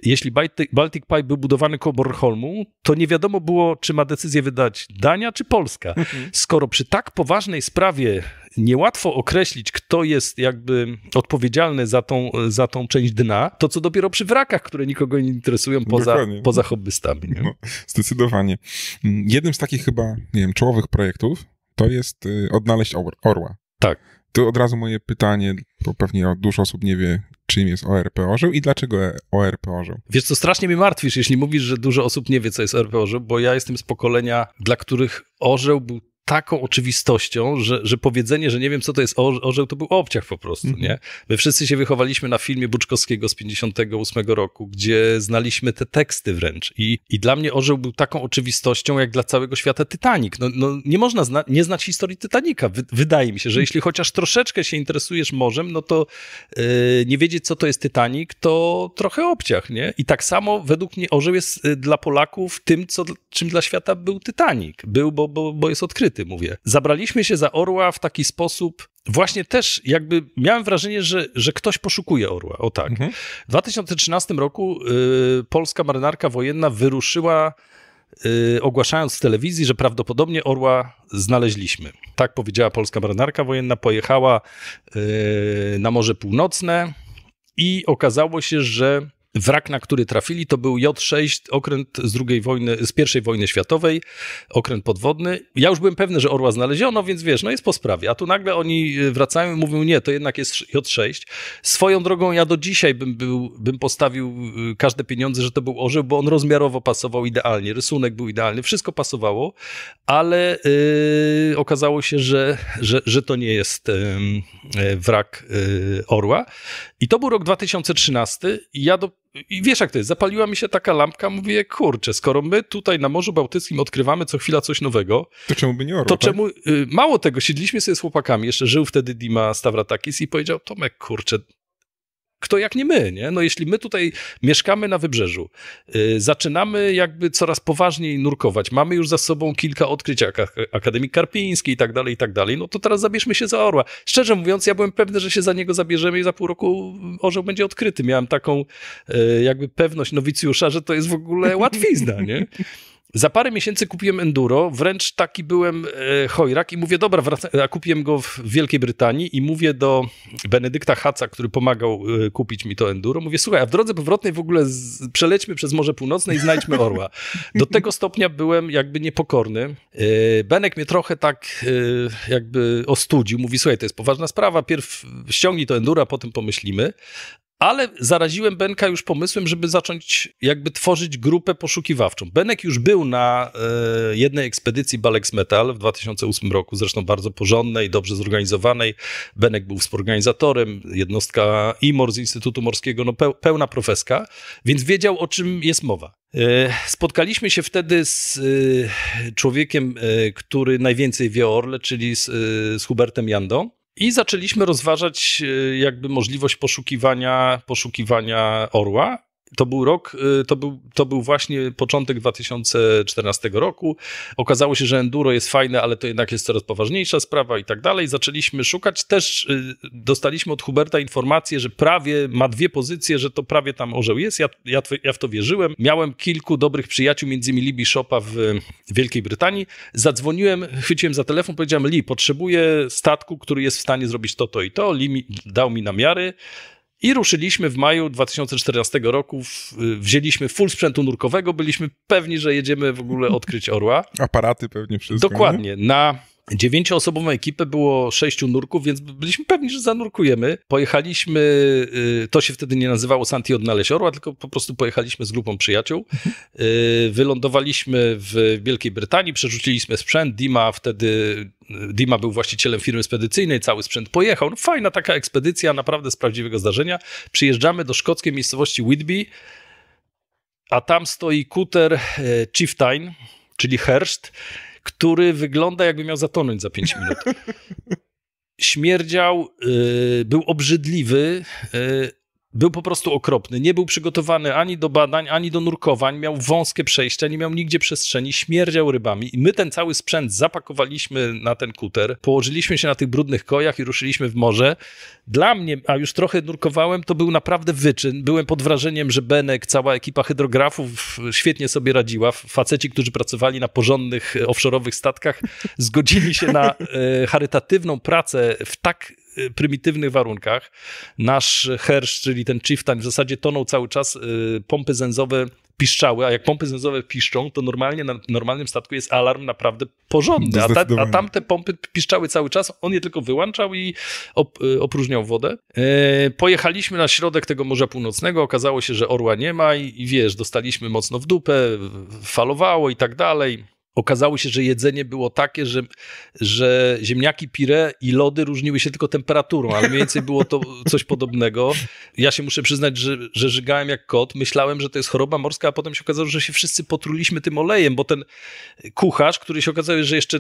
jeśli Baltic Pipe był budowany koło Bornholmu, to nie wiadomo było, czy ma decyzję wydać Dania czy Polska. Skoro przy tak poważnej sprawie niełatwo określić, kto jest jakby odpowiedzialny za tą część dna, to co dopiero przy wrakach, które nikogo nie interesują poza hobbystami. Nie? No, zdecydowanie. Jednym z takich chyba, nie wiem, czołowych projektów to jest odnaleźć orła. Tak. Tu od razu moje pytanie, bo pewnie dużo osób nie wie, czym jest ORP Orzeł i dlaczego ORP Orzeł. Wiesz co, strasznie mnie martwisz, jeśli mówisz, że dużo osób nie wie, co jest ORP Orzeł, bo ja jestem z pokolenia, dla których orzeł był taką oczywistością, że powiedzenie, że nie wiem, co to jest orzeł, to był obciach po prostu, nie? My wszyscy się wychowaliśmy na filmie Buczkowskiego z 58 roku, gdzie znaliśmy te teksty wręcz i dla mnie orzeł był taką oczywistością, jak dla całego świata Titanic. No nie można nie znać historii Titanica. Wydaje mi się, że jeśli chociaż troszeczkę się interesujesz morzem, no to nie wiedzieć, co to jest Titanic, to trochę obciach, nie? I tak samo według mnie orzeł jest dla Polaków tym, czym dla świata był Titanic. Był, bo jest odkryty, mówię. Zabraliśmy się za orła w taki sposób, właśnie też jakby miałem wrażenie, że ktoś poszukuje orła. O tak. W 2013 roku polska marynarka wojenna wyruszyła, ogłaszając w telewizji, że prawdopodobnie orła znaleźliśmy. Tak powiedziała polska marynarka wojenna, pojechała na Morze Północne i okazało się, że wrak, na który trafili, to był J6, okręt z I wojny światowej, okręt podwodny. Ja już byłem pewny, że orła znaleziono, więc wiesz, no jest po sprawie. A tu nagle oni wracają i mówią, nie, to jednak jest J6. Swoją drogą ja do dzisiaj bym postawił każde pieniądze, że to był orzeł, bo on rozmiarowo pasował idealnie, rysunek był idealny, wszystko pasowało, ale okazało się, że to nie jest wrak orła. I to był rok 2013 i wiesz jak to jest, zapaliła mi się taka lampka, mówię, kurczę, skoro my tutaj na Morzu Bałtyckim odkrywamy co chwila coś nowego, to czemu by nie orła? To czemu, mało tego, siedliśmy sobie z chłopakami, jeszcze żył wtedy Dima Stavratakis i powiedział, Tomek, kurczę, kto jak nie my, nie? No jeśli my tutaj mieszkamy na wybrzeżu, zaczynamy jakby coraz poważniej nurkować, mamy już za sobą kilka odkryć Akademii Karpińskiej i tak dalej, no to teraz zabierzmy się za orła. Szczerze mówiąc, ja byłem pewny, że się za niego zabierzemy i za pół roku orzeł będzie odkryty. Miałem taką jakby pewność nowicjusza, że to jest w ogóle łatwizna, nie? Za parę miesięcy kupiłem enduro, wręcz taki byłem chojrak i mówię, dobra, a kupiłem go w Wielkiej Brytanii i mówię do Benedykta Haca, który pomagał kupić mi to enduro, mówię, słuchaj, a w drodze powrotnej w ogóle przelećmy przez Morze Północne i znajdźmy orła. Do tego stopnia byłem jakby niepokorny. Benek mnie trochę tak jakby ostudził, mówi, słuchaj, to jest poważna sprawa, pierw ściągnij to enduro, a potem pomyślimy. Ale zaraziłem Benka już pomysłem, żeby zacząć jakby tworzyć grupę poszukiwawczą. Benek już był na jednej ekspedycji Balex Metal w 2008 roku, zresztą bardzo porządnej, dobrze zorganizowanej. Benek był współorganizatorem, jednostka IMOR z Instytutu Morskiego, no pełna profeska, więc wiedział, o czym jest mowa. Spotkaliśmy się wtedy z człowiekiem, który najwięcej wie o orle, czyli z Hubertem Jando. I zaczęliśmy rozważać jakby możliwość poszukiwania orła To był rok, to był właśnie początek 2014 roku. Okazało się, że enduro jest fajne, ale to jednak jest coraz poważniejsza sprawa i tak dalej. Zaczęliśmy szukać. Też dostaliśmy od Huberta informację, że prawie ma 2 pozycje, że to prawie tam orzeł jest. Ja w to wierzyłem. Miałem kilku dobrych przyjaciół, między innymi Lee Bishopa w Wielkiej Brytanii. Zadzwoniłem, chwyciłem za telefon, powiedziałem: Lee, potrzebuję statku, który jest w stanie zrobić to i to. Lee dał mi namiary. I ruszyliśmy w maju 2014 roku, wzięliśmy full sprzętu nurkowego, byliśmy pewni, że jedziemy w ogóle odkryć orła. Aparaty pewnie wszystko. Dokładnie. Nie? Na 9-osobową ekipę było 6 nurków, więc byliśmy pewni, że zanurkujemy. Pojechaliśmy, to się wtedy nie nazywało Santi odnaleźć orła, tylko po prostu pojechaliśmy z grupą przyjaciół. Wylądowaliśmy w Wielkiej Brytanii, przerzuciliśmy sprzęt. Dima był właścicielem firmy spedycyjnej, cały sprzęt pojechał. No, fajna taka ekspedycja, naprawdę z prawdziwego zdarzenia. Przyjeżdżamy do szkockiej miejscowości Whitby, a tam stoi kuter Chieftain, czyli herszt, który wygląda, jakby miał zatonąć za 5 minut. Śmierdział, był obrzydliwy, był po prostu okropny. Nie był przygotowany ani do badań, ani do nurkowań. Miał wąskie przejścia, nie miał nigdzie przestrzeni, śmierdział rybami. I my ten cały sprzęt zapakowaliśmy na ten kuter, położyliśmy się na tych brudnych kojach i ruszyliśmy w morze. Dla mnie, a już trochę nurkowałem, to był naprawdę wyczyn. Byłem pod wrażeniem, że Benek, cała ekipa hydrografów świetnie sobie radziła. Faceci, którzy pracowali na porządnych offshore'owych statkach, zgodzili się na charytatywną pracę w tak prymitywnych warunkach. Nasz herszt, czyli ten Chieftain, w zasadzie tonął cały czas, pompy zęzowe piszczały, a jak pompy zęzowe piszczą, to normalnie na normalnym statku jest alarm naprawdę porządny, a tamte pompy piszczały cały czas, on je tylko wyłączał i opróżniał wodę. Pojechaliśmy na środek tego Morza Północnego, okazało się, że orła nie ma i wiesz, dostaliśmy mocno w dupę, falowało i tak dalej. Okazało się, że jedzenie było takie, że ziemniaki pire i lody różniły się tylko temperaturą, ale mniej więcej było to coś podobnego. Ja się muszę przyznać, że żygałem jak kot. Myślałem, że to jest choroba morska, a potem się okazało, że się wszyscy potruliśmy tym olejem, bo ten kucharz, który się okazało, że jeszcze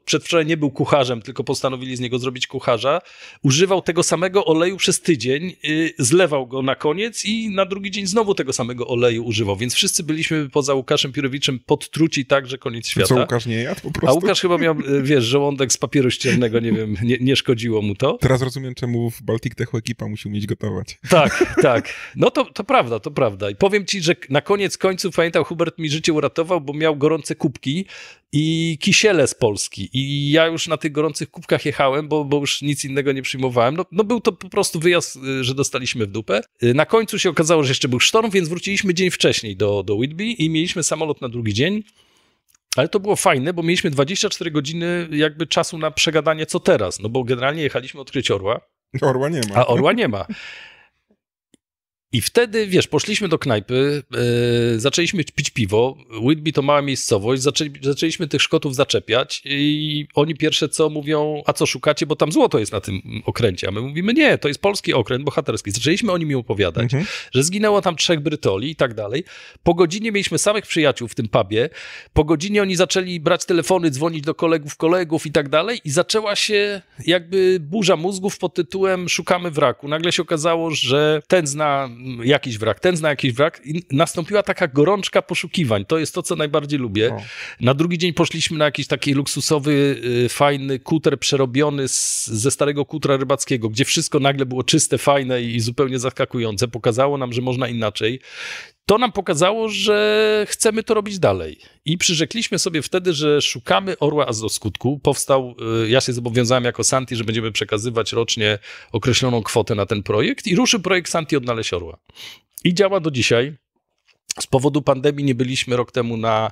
przedwczoraj nie był kucharzem, tylko postanowili z niego zrobić kucharza, używał tego samego oleju przez tydzień, zlewał go na koniec i na drugi dzień znowu tego samego oleju używał, więc wszyscy byliśmy poza Łukaszem Piórowiczem podtruci tak, że koniec świata. Co Łukasz nie jadł po prostu? A Łukasz chyba miał, wiesz, żołądek z papieru ściernego, nie wiem, nie szkodziło mu to. Teraz rozumiem, czemu w Baltic Techu ekipa musi umieć gotować. Tak. No to prawda. I powiem ci, że na koniec końców, pamiętam, Hubert mi życie uratował, bo miał gorące kubki i kisiele z Polski. I ja już na tych gorących kubkach jechałem, bo już nic innego nie przyjmowałem. No był to po prostu wyjazd, że dostaliśmy w dupę. Na końcu się okazało, że jeszcze był sztorm, więc wróciliśmy dzień wcześniej do Whitby i mieliśmy samolot na drugi dzień. Ale to było fajne, bo mieliśmy 24 godziny jakby czasu na przegadanie, co teraz. No bo generalnie jechaliśmy odkryć orła. Orła nie ma. A orła nie ma. I wtedy, wiesz, poszliśmy do knajpy, zaczęliśmy pić piwo. Whitby to mała miejscowość, zaczęliśmy tych Szkotów zaczepiać i oni pierwsze co mówią: a co szukacie, bo tam złoto jest na tym okręcie. A my mówimy: nie, to jest polski okręt bohaterski. Zaczęliśmy o nim opowiadać, że zginęło tam 3 Brytoli i tak dalej. Po godzinie mieliśmy samych przyjaciół w tym pubie. Po godzinie oni zaczęli brać telefony, dzwonić do kolegów i tak dalej i zaczęła się jakby burza mózgów pod tytułem: szukamy wraku. Nagle się okazało, że ten zna jakiś wrak, ten zna jakiś wrak i nastąpiła taka gorączka poszukiwań. To jest to, co najbardziej lubię. Na drugi dzień poszliśmy na jakiś taki luksusowy, fajny kuter przerobiony ze starego kutra rybackiego, gdzie wszystko nagle było czyste, fajne i zupełnie zaskakujące. Pokazało nam, że można inaczej. To nam pokazało, że chcemy to robić dalej. I przyrzekliśmy sobie wtedy, że szukamy orła aż do skutku. Ja się zobowiązałem jako Santi, że będziemy przekazywać rocznie określoną kwotę na ten projekt i ruszył projekt Santi odnaleźć orła. I działa do dzisiaj. Z powodu pandemii nie byliśmy rok temu na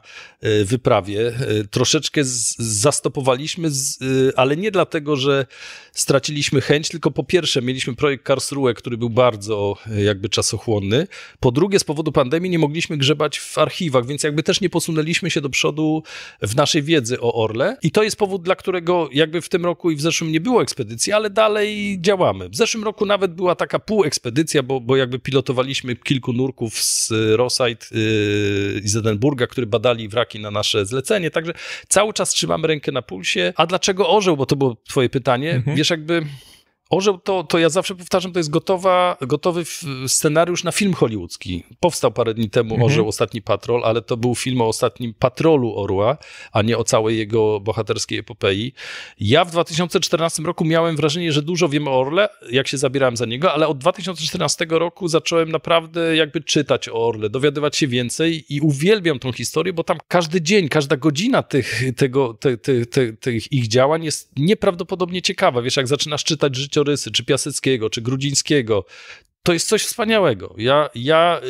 wyprawie. Troszeczkę zastopowaliśmy, ale nie dlatego, że straciliśmy chęć, tylko po pierwsze mieliśmy projekt Karlsruhe, który był bardzo jakby czasochłonny. Po drugie, z powodu pandemii nie mogliśmy grzebać w archiwach, więc jakby też nie posunęliśmy się do przodu w naszej wiedzy o orle. I to jest powód, dla którego jakby w tym roku i w zeszłym nie było ekspedycji, ale dalej działamy. W zeszłym roku nawet była taka półekspedycja, bo jakby pilotowaliśmy kilku nurków z Rosyth i z Edynburga, którzy badali wraki na nasze zlecenie, także cały czas trzymamy rękę na pulsie. A dlaczego orzeł? Bo to było twoje pytanie. Wiesz, jakby Orzeł to ja zawsze powtarzam, to jest gotowy scenariusz na film hollywoodzki. Powstał parę dni temu Orzeł, Ostatni Patrol, ale to był film o ostatnim patrolu orła, a nie o całej jego bohaterskiej epopei. Ja w 2014 roku miałem wrażenie, że dużo wiem o orle, jak się zabierałem za niego, ale od 2014 roku zacząłem naprawdę jakby czytać o orle, dowiadywać się więcej i uwielbiam tą historię, bo tam każdy dzień, każda godzina tych ich działań jest nieprawdopodobnie ciekawa. Wiesz, jak zaczynasz czytać życiorysy, czy Piaseckiego, czy Grudzińskiego, to jest coś wspaniałego. Ja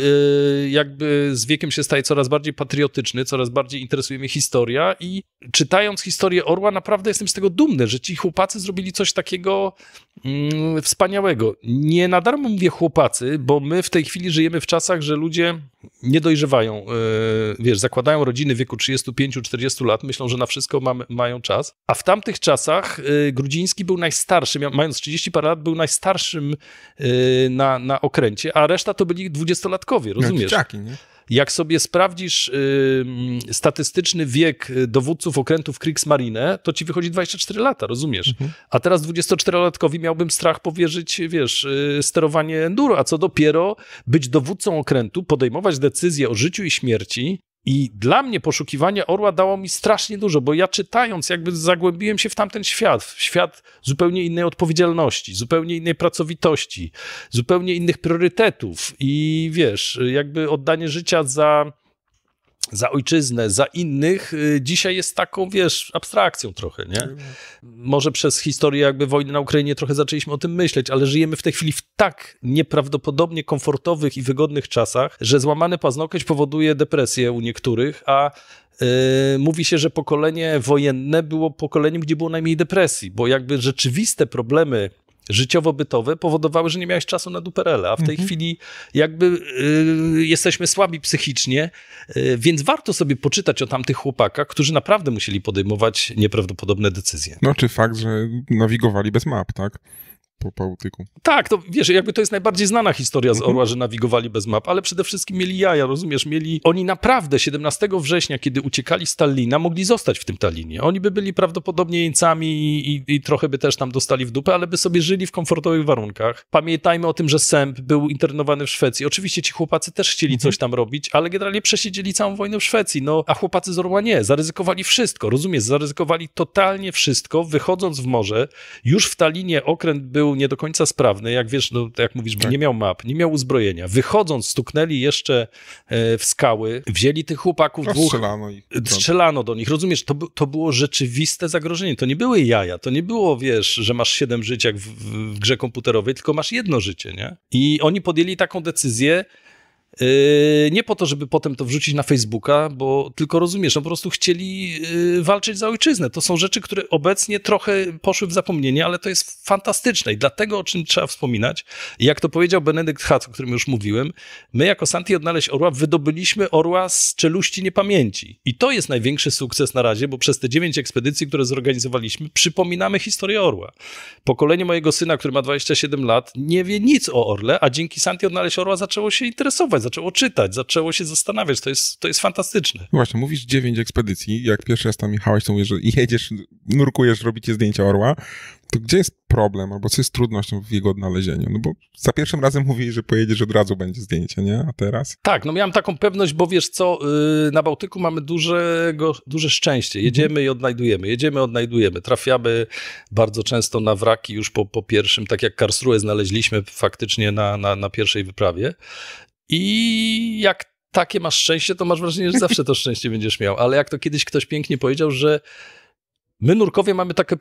jakby z wiekiem się staję coraz bardziej patriotyczny, coraz bardziej interesuje mnie historia i czytając historię orła naprawdę jestem z tego dumny, że ci chłopacy zrobili coś takiego wspaniałego. Nie na darmo mówię chłopacy, bo my w tej chwili żyjemy w czasach, że ludzie nie dojrzewają, wiesz, zakładają rodziny w wieku 35-40 lat, myślą, że na wszystko mają czas, a w tamtych czasach Grudziński był najstarszy, mając 30 parę lat, był najstarszym na okręcie, a reszta to byli 20-latkowie, rozumiesz? Dzieciaki, nie? Jak sobie sprawdzisz statystyczny wiek dowódców okrętów Kriegsmarine, to ci wychodzi 24 lata, rozumiesz? A teraz 24-latkowi miałbym strach powierzyć, wiesz, sterowanie enduro, a co dopiero być dowódcą okrętu, podejmować decyzje o życiu i śmierci. I dla mnie poszukiwanie orła dało mi strasznie dużo, bo ja czytając jakby zagłębiłem się w tamten świat, w świat zupełnie innej odpowiedzialności, zupełnie innej pracowitości, zupełnie innych priorytetów i wiesz, jakby oddanie życia za ojczyznę, za innych, dzisiaj jest taką, wiesz, abstrakcją trochę, nie? Może przez historię jakby wojny na Ukrainie trochę zaczęliśmy o tym myśleć, ale żyjemy w tej chwili w tak nieprawdopodobnie komfortowych i wygodnych czasach, że złamany paznokieć powoduje depresję u niektórych, a mówi się, że pokolenie wojenne było pokoleniem, gdzie było najmniej depresji, bo jakby rzeczywiste problemy życiowo-bytowe powodowały, że nie miałeś czasu na duperele, a w tej chwili jakby jesteśmy słabi psychicznie, więc warto sobie poczytać o tamtych chłopakach, którzy naprawdę musieli podejmować nieprawdopodobne decyzje. No czy fakt, że nawigowali bez map, tak? Po Bałtyku. Tak, to wiesz, jakby to jest najbardziej znana historia z orła, że nawigowali bez map, ale przede wszystkim mieli jaja, rozumiesz, oni naprawdę 17 września, kiedy uciekali z Tallina, mogli zostać w tym Tallinie. Oni by byli prawdopodobnie jeńcami i trochę by też tam dostali w dupę, ale by sobie żyli w komfortowych warunkach. Pamiętajmy o tym, że Sęp był internowany w Szwecji. Oczywiście ci chłopacy też chcieli coś tam robić, ale generalnie przesiedzieli całą wojnę w Szwecji, no, a chłopacy z orła nie. Zaryzykowali wszystko, rozumiesz, zaryzykowali totalnie wszystko, wychodząc w morze. Już w Tallinie okręt był nie do końca sprawny, jak wiesz, no, jak mówisz, tak. Nie miał map, nie miał uzbrojenia. Wychodząc, stuknęli jeszcze w skały, wzięli tych chłopaków strzelano do nich, rozumiesz, to było rzeczywiste zagrożenie, to nie były jaja, to nie było, wiesz, że masz 7 żyć jak w grze komputerowej, tylko masz jedno życie, nie? I oni podjęli taką decyzję, nie po to, żeby potem to wrzucić na Facebooka, bo tylko rozumiesz, no po prostu chcieli walczyć za ojczyznę. To są rzeczy, które obecnie trochę poszły w zapomnienie, ale to jest fantastyczne i dlatego o czym trzeba wspominać. I jak to powiedział Benedykt Hac, o którym już mówiłem, my jako Santi Odnaleźć Orła wydobyliśmy orła z czeluści niepamięci. I to jest największy sukces na razie, bo przez te 9 ekspedycji, które zorganizowaliśmy, przypominamy historię orła. Pokolenie mojego syna, który ma 27 lat, nie wie nic o orle, a dzięki Santi Odnaleźć Orła zaczęło się interesować, zaczęło czytać, zaczęło się zastanawiać. To jest fantastyczne. Właśnie, mówisz 9 ekspedycji. Jak pierwszy raz tam jechałeś, to mówisz, że jedziesz, nurkujesz, robicie zdjęcia orła. To gdzie jest problem, albo co jest trudnością w jego odnalezieniu? No bo za pierwszym razem mówili, że pojedziesz, od razu będzie zdjęcie, nie? A teraz? Tak, no miałem taką pewność, bo wiesz co, na Bałtyku mamy duże szczęście. Jedziemy i odnajdujemy. Trafiamy bardzo często na wraki już po pierwszym, tak jak Karlsruhe znaleźliśmy faktycznie na pierwszej wyprawie. I jak takie masz szczęście, to masz wrażenie, że zawsze to szczęście będziesz miał. Ale jak to kiedyś ktoś pięknie powiedział, że my nurkowie mamy takie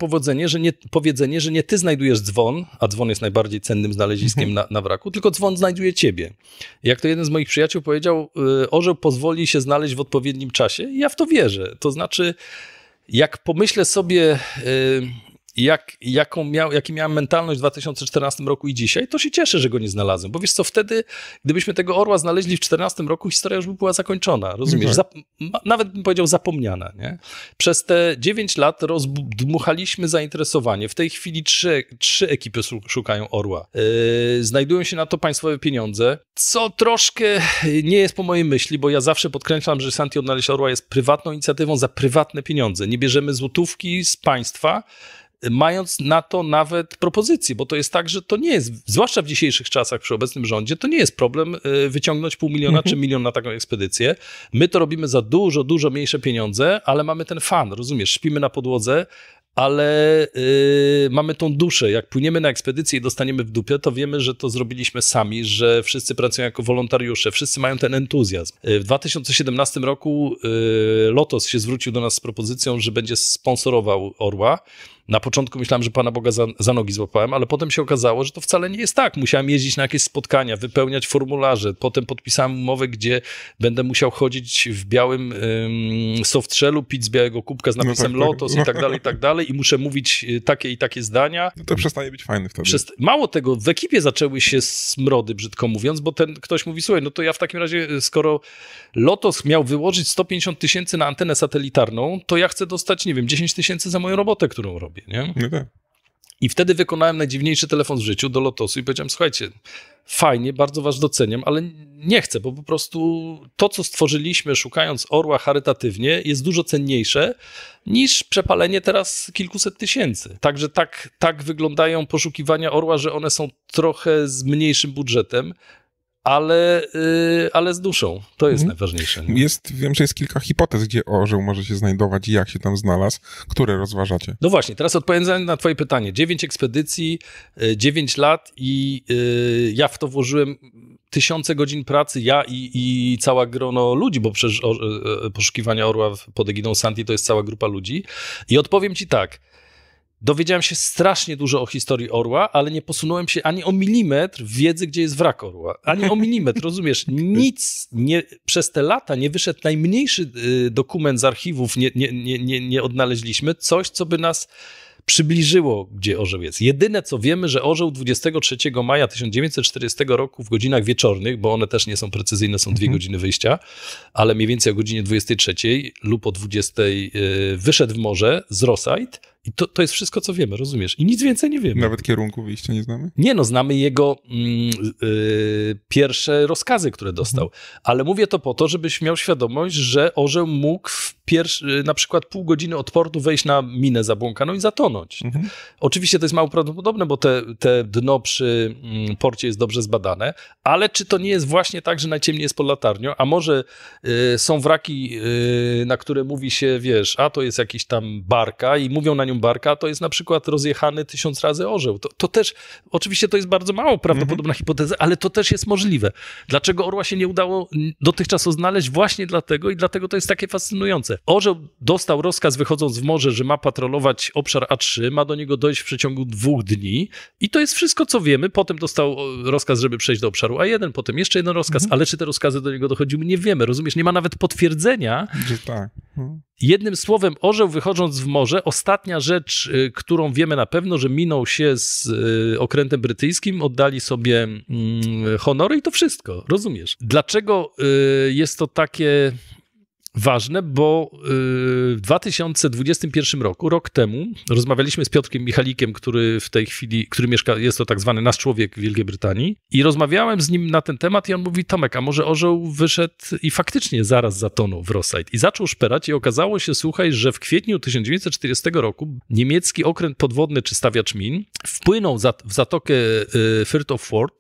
powiedzenie, że nie ty znajdujesz dzwon, a dzwon jest najbardziej cennym znaleziskiem na wraku, tylko dzwon znajduje ciebie. Jak to jeden z moich przyjaciół powiedział, orzeł pozwoli się znaleźć w odpowiednim czasie i ja w to wierzę. To znaczy, jak pomyślę sobie... Jaki miałem mentalność w 2014 roku i dzisiaj, to się cieszę, że go nie znalazłem. Bo wiesz co, wtedy, gdybyśmy tego orła znaleźli w 2014 roku, historia już by była zakończona. Rozumiesz? Nawet bym powiedział zapomniana. Nie? Przez te 9 lat rozdmuchaliśmy zainteresowanie. W tej chwili 3 ekipy szukają orła. Znajdują się na to państwowe pieniądze, co troszkę nie jest po mojej myśli, bo ja zawsze podkreślam, że Santi Odnaleźć Orła jest prywatną inicjatywą za prywatne pieniądze. Nie bierzemy złotówki z państwa, mając na to nawet propozycje, bo to jest tak, że to nie jest, zwłaszcza w dzisiejszych czasach przy obecnym rządzie, to nie jest problem wyciągnąć 500 000 czy 1 000 000 na taką ekspedycję. My to robimy za dużo mniejsze pieniądze, ale mamy ten fan, rozumiesz, śpimy na podłodze, ale mamy tą duszę. Jak płyniemy na ekspedycję i dostaniemy w dupie, to wiemy, że to zrobiliśmy sami, że wszyscy pracują jako wolontariusze, wszyscy mają ten entuzjazm. W 2017 roku Lotos się zwrócił do nas z propozycją, że będzie sponsorował Orła. Na początku myślałem, że Pana Boga za nogi złapałem, ale potem się okazało, że to wcale nie jest tak. Musiałem jeździć na jakieś spotkania, wypełniać formularze. Potem podpisałem umowę, gdzie będę musiał chodzić w białym softshellu, pić z białego kubka z napisem Lotos i tak dalej. I muszę mówić takie i takie zdania. No to przestaje być fajny wtedy. Mało tego, w ekipie zaczęły się smrody, brzydko mówiąc, bo ktoś mówi, słuchaj, no to ja w takim razie, skoro Lotos miał wyłożyć 150 000 na antenę satelitarną, to ja chcę dostać, nie wiem, 10 000 za moją robotę, którą robię. Nie? No tak. I wtedy wykonałem najdziwniejszy telefon w życiu do Lotosu i powiedziałem, słuchajcie, fajnie, bardzo was doceniam, ale nie chcę, bo po prostu to, co stworzyliśmy szukając Orła charytatywnie, jest dużo cenniejsze niż przepalenie teraz kilkuset tysięcy. Także tak wyglądają poszukiwania Orła, że one są trochę z mniejszym budżetem, ale z duszą. To jest najważniejsze. Nie? Wiem, że jest kilka hipotez, gdzie orzeł może się znajdować i jak się tam znalazł. Które rozważacie? No właśnie, teraz odpowiadając na twoje pytanie. 9 ekspedycji, 9 lat i ja w to włożyłem tysiące godzin pracy, ja i cała grono ludzi, bo przecież poszukiwania Orła pod egidą SANTI to jest cała grupa ludzi. I odpowiem ci tak. Dowiedziałem się strasznie dużo o historii Orła, ale nie posunąłem się ani o milimetr w wiedzy, gdzie jest wrak Orła. Ani o milimetr, rozumiesz? Nic przez te lata nie wyszedł najmniejszy dokument z archiwów, nie odnaleźliśmy. Coś, co by nas przybliżyło, gdzie orzeł jest. Jedyne, co wiemy, że orzeł 23 maja 1940 roku w godzinach wieczornych, bo one też nie są precyzyjne, są 2 godziny wyjścia, ale mniej więcej o godzinie 23 lub o 20 wyszedł w morze z Rosyth. I to jest wszystko, co wiemy, rozumiesz? I nic więcej nie wiemy. Nawet kierunku wyjścia nie znamy? Nie, no znamy jego pierwsze rozkazy, które dostał. Ale mówię to po to, żebyś miał świadomość, że orzeł mógł na przykład pół godziny od portu wejść na minę zabłąkaną i zatonąć. Oczywiście to jest mało prawdopodobne, bo te dno przy porcie jest dobrze zbadane, ale czy to nie jest właśnie tak, że najciemniej jest pod latarnią, a może są wraki, na które mówi się, wiesz, a to jest jakiś tam barka i mówią na nią barka, a to jest na przykład rozjechany 1000 razy orzeł. To też, oczywiście to jest bardzo mało prawdopodobna hipoteza, ale to też jest możliwe. Dlaczego Orła się nie udało dotychczas odnaleźć? Właśnie dlatego i dlatego to jest takie fascynujące. Orzeł dostał rozkaz wychodząc w morze, że ma patrolować obszar A3, ma do niego dojść w przeciągu 2 dni i to jest wszystko, co wiemy. Potem dostał rozkaz, żeby przejść do obszaru A1, potem jeszcze jeden rozkaz, ale czy te rozkazy do niego dochodziły, nie wiemy. Rozumiesz? Nie ma nawet potwierdzenia. Że tak. Jednym słowem, orzeł wychodząc w morze, ostatnia rzecz, którą wiemy na pewno, że minął się z okrętem brytyjskim, oddali sobie honory i to wszystko, rozumiesz? Dlaczego jest to takie ważne? Bo w 2021 roku, rok temu, rozmawialiśmy z Piotrkiem Michalikiem, który w tej chwili, który mieszka, jest to tak zwany nasz człowiek w Wielkiej Brytanii i rozmawiałem z nim na ten temat i on mówi, Tomek, a może orzeł wyszedł i faktycznie zaraz zatonął w Rosyth i zaczął szperać i okazało się, słuchaj, że w kwietniu 1940 roku niemiecki okręt podwodny czy stawiacz min wpłynął w zatokę Firth of Forth,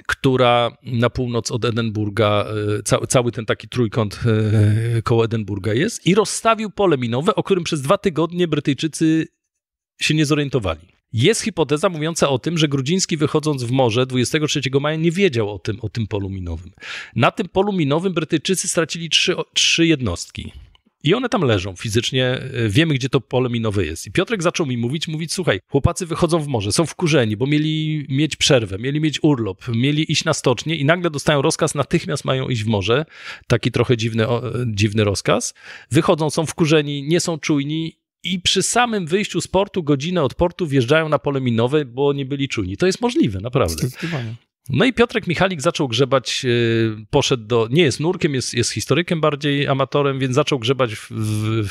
która na północ od Edynburga, cały ten taki trójkąt koło Edynburga jest i rozstawił pole minowe, o którym przez 2 tygodnie Brytyjczycy się nie zorientowali. Jest hipoteza mówiąca o tym, że Grudziński wychodząc w morze 23 maja nie wiedział o tym polu minowym. Na tym polu minowym Brytyjczycy stracili 3 jednostki. I one tam leżą fizycznie, wiemy, gdzie to pole minowe jest. I Piotrek zaczął mi mówić, słuchaj, chłopacy wychodzą w morze, są wkurzeni, bo mieli mieć przerwę, mieli mieć urlop, mieli iść na stocznię i nagle dostają rozkaz, natychmiast mają iść w morze. Taki trochę dziwny rozkaz. Wychodzą, są wkurzeni, nie są czujni i przy samym wyjściu z portu, godzinę od portu wjeżdżają na pole minowe, bo nie byli czujni. To jest możliwe, naprawdę. Zdecydowanie. No i Piotrek Michalik zaczął grzebać, poszedł nie jest nurkiem, jest historykiem bardziej, amatorem, więc zaczął grzebać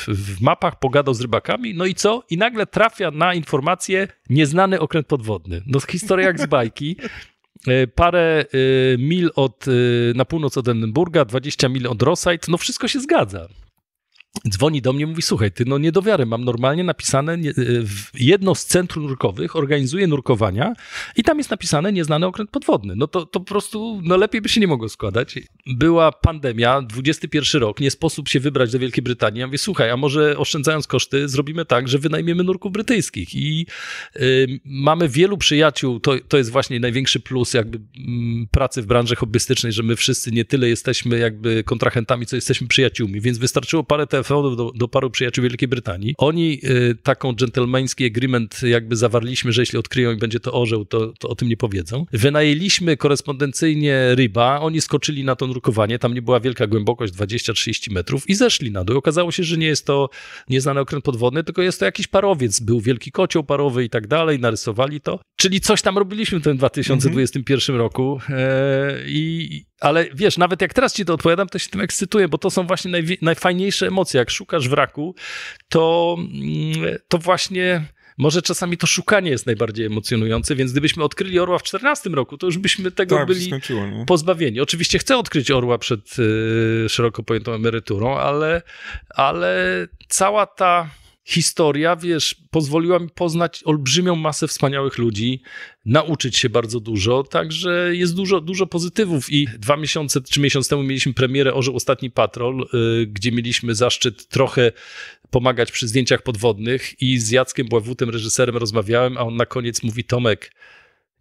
w mapach, pogadał z rybakami, no i co? I nagle trafia na informację nieznany okręt podwodny. No historia jak z bajki. Parę mil na północ od Edynburga, 20 mil od Rosyth, no wszystko się zgadza. dzwoni do mnie, mówi, słuchaj, ty nie do wiary, mam normalnie napisane, jedno z centrów nurkowych organizuje nurkowania i tam jest napisane nieznany okręt podwodny. No to po prostu, lepiej by się nie mogło składać. Była pandemia, 21 rok, nie sposób się wybrać do Wielkiej Brytanii. Ja mówię, słuchaj, a może oszczędzając koszty, zrobimy tak, że wynajmiemy nurków brytyjskich i mamy wielu przyjaciół, to jest właśnie największy plus jakby pracy w branży hobbystycznej, że my wszyscy nie tyle jesteśmy jakby kontrahentami, co jesteśmy przyjaciółmi, więc wystarczyło parę telefonów do paru przyjaciół Wielkiej Brytanii. Oni taką dżentelmeński agreement jakby zawarliśmy, że jeśli odkryją i będzie to orzeł, to o tym nie powiedzą. Wynajęliśmy korespondencyjnie ryba, oni skoczyli na to nurkowanie, tam nie była wielka głębokość, 20-30 metrów i zeszli na dół. Okazało się, że nie jest to nieznany okręt podwodny, tylko jest to jakiś parowiec. Był wielki kocioł parowy i tak dalej, narysowali to. Czyli coś tam robiliśmy w tym 2021 roku. Ale wiesz, nawet jak teraz ci to odpowiadam, to się tym ekscytuję, bo to są właśnie najfajniejsze emocje. Jak szukasz wraku, to właśnie może czasami to szukanie jest najbardziej emocjonujące, więc gdybyśmy odkryli orła w 2014 roku, to już byśmy tego byli pozbawieni. Oczywiście chcę odkryć orła przed szeroko pojętą emeryturą, ale cała ta historia, wiesz, pozwoliła mi poznać olbrzymią masę wspaniałych ludzi, nauczyć się bardzo dużo, także jest dużo pozytywów i 2 miesiące, 3 miesiące temu mieliśmy premierę Orzeł Ostatni Patrol, gdzie mieliśmy zaszczyt trochę pomagać przy zdjęciach podwodnych i z Jackiem Bławutem, reżyserem, rozmawiałem, a on na koniec mówi, Tomek,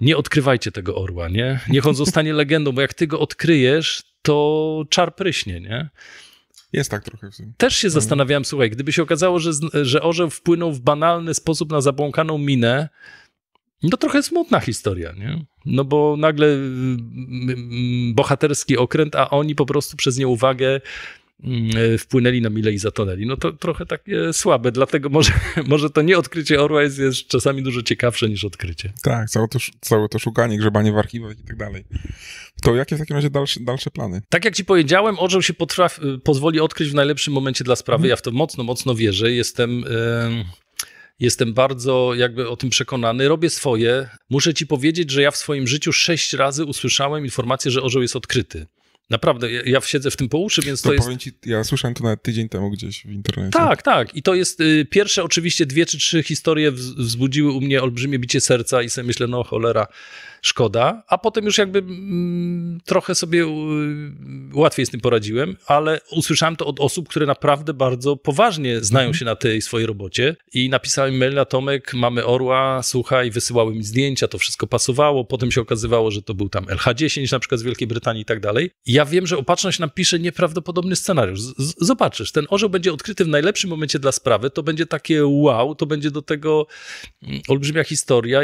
nie odkrywajcie tego orła, nie? Niech on zostanie legendą, bo jak ty go odkryjesz, to czar pryśnie, nie? Jest tak trochę w tym. Też się zastanawiałem, słuchaj, gdyby się okazało, że orzeł wpłynął w banalny sposób na zabłąkaną minę, to trochę smutna historia, nie? No bo nagle bohaterski okręt, a oni po prostu przez nieuwagę wpłynęli na milę i zatonęli. No to trochę takie słabe, dlatego może to nie odkrycie orła jest czasami dużo ciekawsze niż odkrycie. Tak, całe to szukanie, grzebanie w archiwach i tak dalej. To jakie w takim razie dalsze plany? Tak jak ci powiedziałem, orzeł się pozwoli odkryć w najlepszym momencie dla sprawy. Ja w to mocno wierzę. Jestem bardzo jakby o tym przekonany. Robię swoje. Muszę ci powiedzieć, że ja w swoim życiu 6 razy usłyszałem informację, że orzeł jest odkryty. Naprawdę, ja siedzę w tym po uszy, więc to jest... Powiem ci, ja słyszałem to nawet tydzień temu gdzieś w internecie. Tak. I to jest pierwsze oczywiście 2 czy 3 historie wzbudziły u mnie olbrzymie bicie serca i sobie myślę, no cholera, szkoda. A potem już jakby trochę sobie łatwiej z tym poradziłem, ale usłyszałem to od osób, które naprawdę bardzo poważnie znają się na tej swojej robocie i napisałem maila, Tomek, mamy orła, słuchaj, wysyłały mi zdjęcia, to wszystko pasowało, potem się okazywało, że to był tam LH-10 na przykład z Wielkiej Brytanii i tak dalej. Ja wiem, że Opatrzność nam pisze nieprawdopodobny scenariusz. Zobaczysz, ten orzeł będzie odkryty w najlepszym momencie dla sprawy, to będzie takie wow, to będzie do tego olbrzymia historia.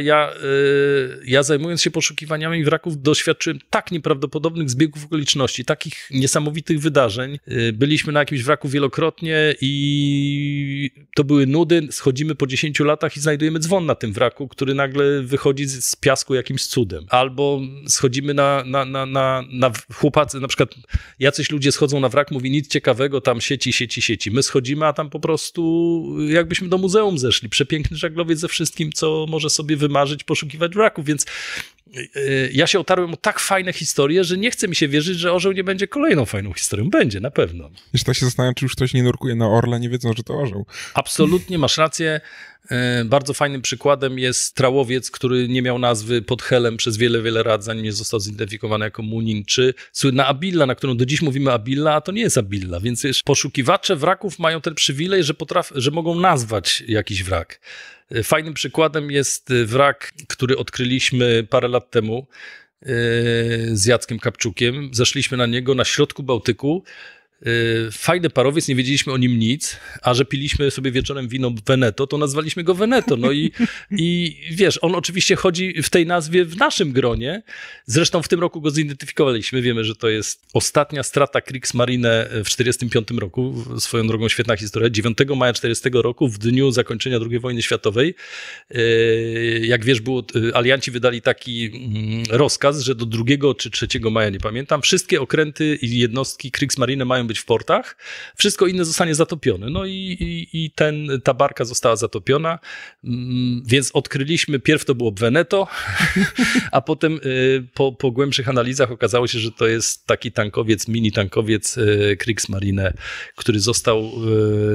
Ja zajmując się poszukiwaniami wraków doświadczyłem tak nieprawdopodobnych zbiegów okoliczności, takich niesamowitych wydarzeń. Byliśmy na jakimś wraku wielokrotnie i to były nudy. Schodzimy po 10 latach i znajdujemy dzwon na tym wraku, który nagle wychodzi z piasku jakimś cudem. Albo schodzimy na chłopacy, na przykład jacyś ludzie schodzą na wrak, mówi nic ciekawego, tam sieci. My schodzimy, a tam po prostu jakbyśmy do muzeum zeszli. Przepiękny żaglowiec ze wszystkim, co może sobie wymarzyć, poszukiwać wraków, więc ja się otarłem o tak fajne historie, że nie chce mi się wierzyć, że orzeł nie będzie kolejną fajną historią. Będzie, na pewno. Jeszcze tak się zastanawiam, czy już ktoś nie nurkuje na orle, nie wiedzą, że to orzeł. Absolutnie, masz rację. Bardzo fajnym przykładem jest trałowiec, który nie miał nazwy pod Helem przez wiele lat, zanim nie został zidentyfikowany jako Munin, czy słynna Abilla, na którą do dziś mówimy Abilla, a to nie jest Abilla, więc wiesz, poszukiwacze wraków mają ten przywilej, że mogą nazwać jakiś wrak. Fajnym przykładem jest wrak, który odkryliśmy parę lat temu z Jackiem Kapczukiem. Zeszliśmy na niego na środku Bałtyku. Fajny parowiec, nie wiedzieliśmy o nim nic, a że piliśmy sobie wieczorem wino Veneto, to nazwaliśmy go Veneto. No i wiesz, on oczywiście chodzi w tej nazwie w naszym gronie. Zresztą w tym roku go zidentyfikowaliśmy. Wiemy, że to jest ostatnia strata Kriegsmarine w 1945 roku. Swoją drogą świetna historia. 9 maja 1940 roku, w dniu zakończenia II wojny światowej. Jak wiesz, alianci wydali taki rozkaz, że do 2 czy 3 maja, nie pamiętam, wszystkie okręty i jednostki Kriegsmarine mają być być w portach, wszystko inne zostanie zatopione. No i ta barka została zatopiona, więc odkryliśmy, pierw to było Veneto, a potem po głębszych analizach okazało się, że to jest taki tankowiec, mini tankowiec Kriegsmarine, który został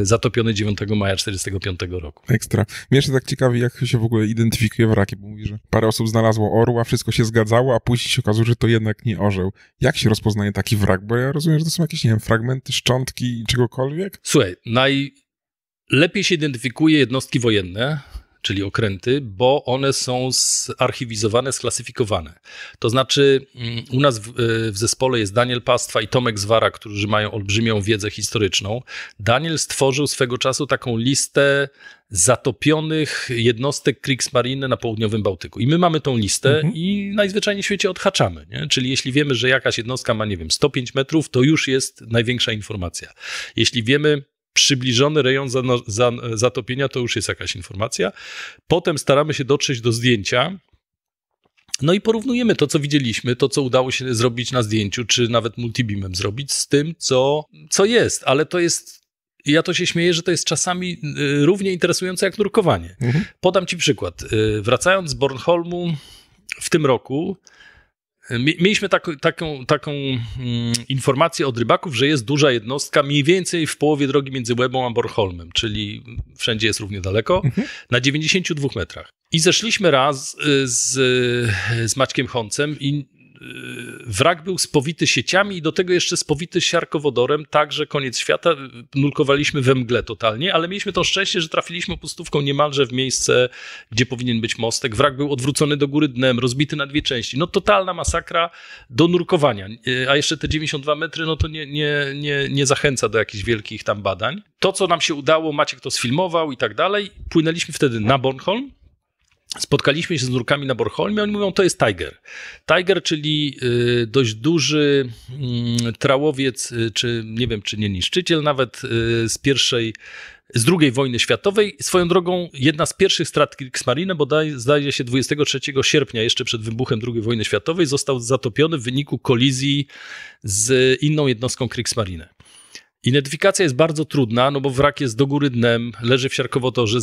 zatopiony 9 maja 1945 roku. Ekstra. Mnie jeszcze tak ciekawi, jak się w ogóle identyfikuje wraki, bo mówi, że parę osób znalazło orła, wszystko się zgadzało, a później się okazało, że to jednak nie orzeł. Jak się rozpoznaje taki wrak? Bo ja rozumiem, że to są jakieś, nie wiem, fragmenty, szczątki, czegokolwiek? Słuchaj, najlepiej się identyfikuje jednostki wojenne, czyli okręty, bo one są zarchiwizowane, sklasyfikowane. To znaczy u nas w zespole jest Daniel Pastwa i Tomek Zwara, którzy mają olbrzymią wiedzę historyczną. Daniel stworzył swego czasu taką listę zatopionych jednostek Kriegsmarine na południowym Bałtyku. I my mamy tą listę i najzwyczajniej w świecie odhaczamy. Nie? Czyli jeśli wiemy, że jakaś jednostka ma, nie wiem, 105 metrów, to już jest największa informacja. Jeśli wiemy przybliżony rejon zatopienia, to już jest jakaś informacja. Potem staramy się dotrzeć do zdjęcia, no i porównujemy to, co widzieliśmy, to, co udało się zrobić na zdjęciu, czy nawet multibeamem zrobić, z tym, co jest. Ale to jest, ja to się śmieję, że to jest czasami równie interesujące jak nurkowanie. Podam ci przykład. Wracając z Bornholmu w tym roku, mieliśmy taką informację od rybaków, że jest duża jednostka mniej więcej w połowie drogi między Łebą a Bornholmem, czyli wszędzie jest równie daleko, na 92 metrach. I zeszliśmy raz z Maćkiem Honcem i wrak był spowity sieciami i do tego jeszcze spowity siarkowodorem, tak, że koniec świata, nurkowaliśmy we mgle totalnie, ale mieliśmy to szczęście, że trafiliśmy opustówką niemalże w miejsce, gdzie powinien być mostek. Wrak był odwrócony do góry dnem, rozbity na dwie części. No totalna masakra do nurkowania, a jeszcze te 92 metry, no to nie zachęca do jakichś wielkich tam badań. To, co nam się udało, Maciek to sfilmował i tak dalej, płynęliśmy wtedy na Bornholm. Spotkaliśmy się z nurkami na Bornholmie, oni mówią, to jest Tiger. Tiger, czyli dość duży trałowiec, czy nie wiem, czy nie niszczyciel, nawet z II wojny światowej. Swoją drogą jedna z pierwszych strat Kriegsmarine, bo zdaje się 23 sierpnia, jeszcze przed wybuchem II wojny światowej, został zatopiony w wyniku kolizji z inną jednostką Kriegsmarine. Identyfikacja jest bardzo trudna, no bo wrak jest do góry dnem, leży w siarkowodorze,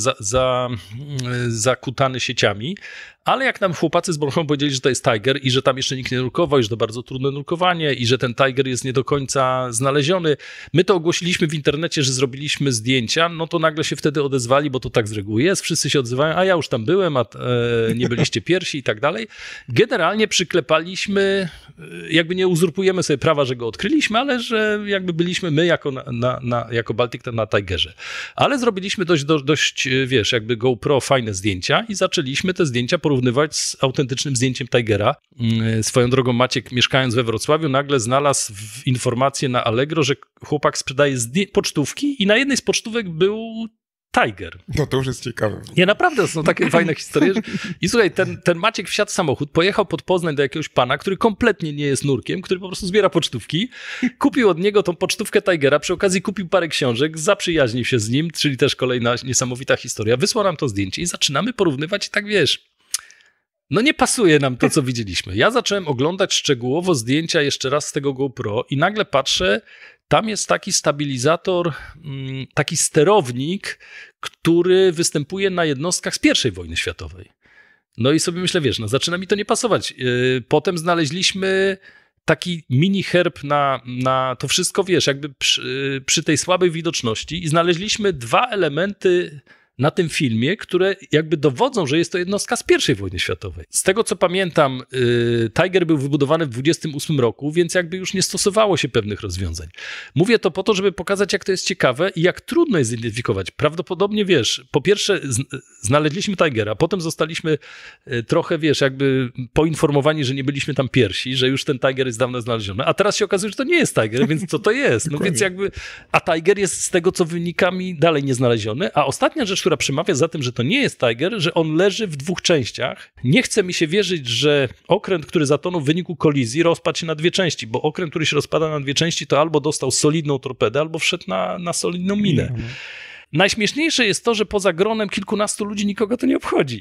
zakutany sieciami, ale jak nam chłopacy z Bornholmu powiedzieli, że to jest Tiger i że tam jeszcze nikt nie nurkował i że to bardzo trudne nurkowanie i że ten Tiger jest nie do końca znaleziony, my to ogłosiliśmy w internecie, że zrobiliśmy zdjęcia, no to nagle się wtedy odezwali, bo to tak z reguły jest, wszyscy się odzywają, a ja już tam byłem, a nie byliście pierwsi i tak dalej. Generalnie przyklepaliśmy, jakby nie uzurpujemy sobie prawa, że go odkryliśmy, ale że jakby byliśmy my jako Baltic na Tigerze. Ale zrobiliśmy dość, wiesz, jakby GoPro fajne zdjęcia i zaczęliśmy te zdjęcia porównywać z autentycznym zdjęciem Tigera. Swoją drogą Maciek, mieszkając we Wrocławiu, nagle znalazł informację na Allegro, że chłopak sprzedaje pocztówki i na jednej z pocztówek był Tiger. No to już jest ciekawe. Nie, naprawdę, to są takie fajne historie. I słuchaj, ten Maciek wsiadł w samochód, pojechał pod Poznań do jakiegoś pana, który kompletnie nie jest nurkiem, który po prostu zbiera pocztówki, kupił od niego tą pocztówkę Tigera, przy okazji kupił parę książek, zaprzyjaźnił się z nim, czyli też kolejna niesamowita historia, wysłał nam to zdjęcie i zaczynamy porównywać i tak, wiesz, no nie pasuje nam to, co widzieliśmy. Ja zacząłem oglądać szczegółowo zdjęcia jeszcze raz z tego GoPro i nagle patrzę, tam jest taki stabilizator, taki sterownik, który występuje na jednostkach z I wojny światowej. No i sobie myślę, wiesz, no zaczyna mi to nie pasować. Potem znaleźliśmy taki mini herb na to wszystko, wiesz, jakby przy tej słabej widoczności i znaleźliśmy dwa elementy na tym filmie, które jakby dowodzą, że jest to jednostka z I wojny światowej. Z tego, co pamiętam, Tiger był wybudowany w 28 roku, więc jakby już nie stosowało się pewnych rozwiązań. Mówię to po to, żeby pokazać, jak to jest ciekawe i jak trudno jest zidentyfikować. Prawdopodobnie, wiesz, po pierwsze znaleźliśmy Tigera, potem zostaliśmy trochę, wiesz, jakby poinformowani, że nie byliśmy tam pierwsi, że już ten Tiger jest dawno znaleziony, a teraz się okazuje, że to nie jest Tiger, więc co to jest? No więc jakby, a Tiger jest z tego, co wynika mi, dalej nieznaleziony, a ostatnia rzecz, która przemawia za tym, że to nie jest Tiger, że on leży w dwóch częściach. Nie chce mi się wierzyć, że okręt, który zatonął w wyniku kolizji, rozpadł się na dwie części, bo okręt, który się rozpada na dwie części, to albo dostał solidną torpedę, albo wszedł na solidną minę. Najśmieszniejsze jest to, że poza gronem kilkunastu ludzi nikogo to nie obchodzi.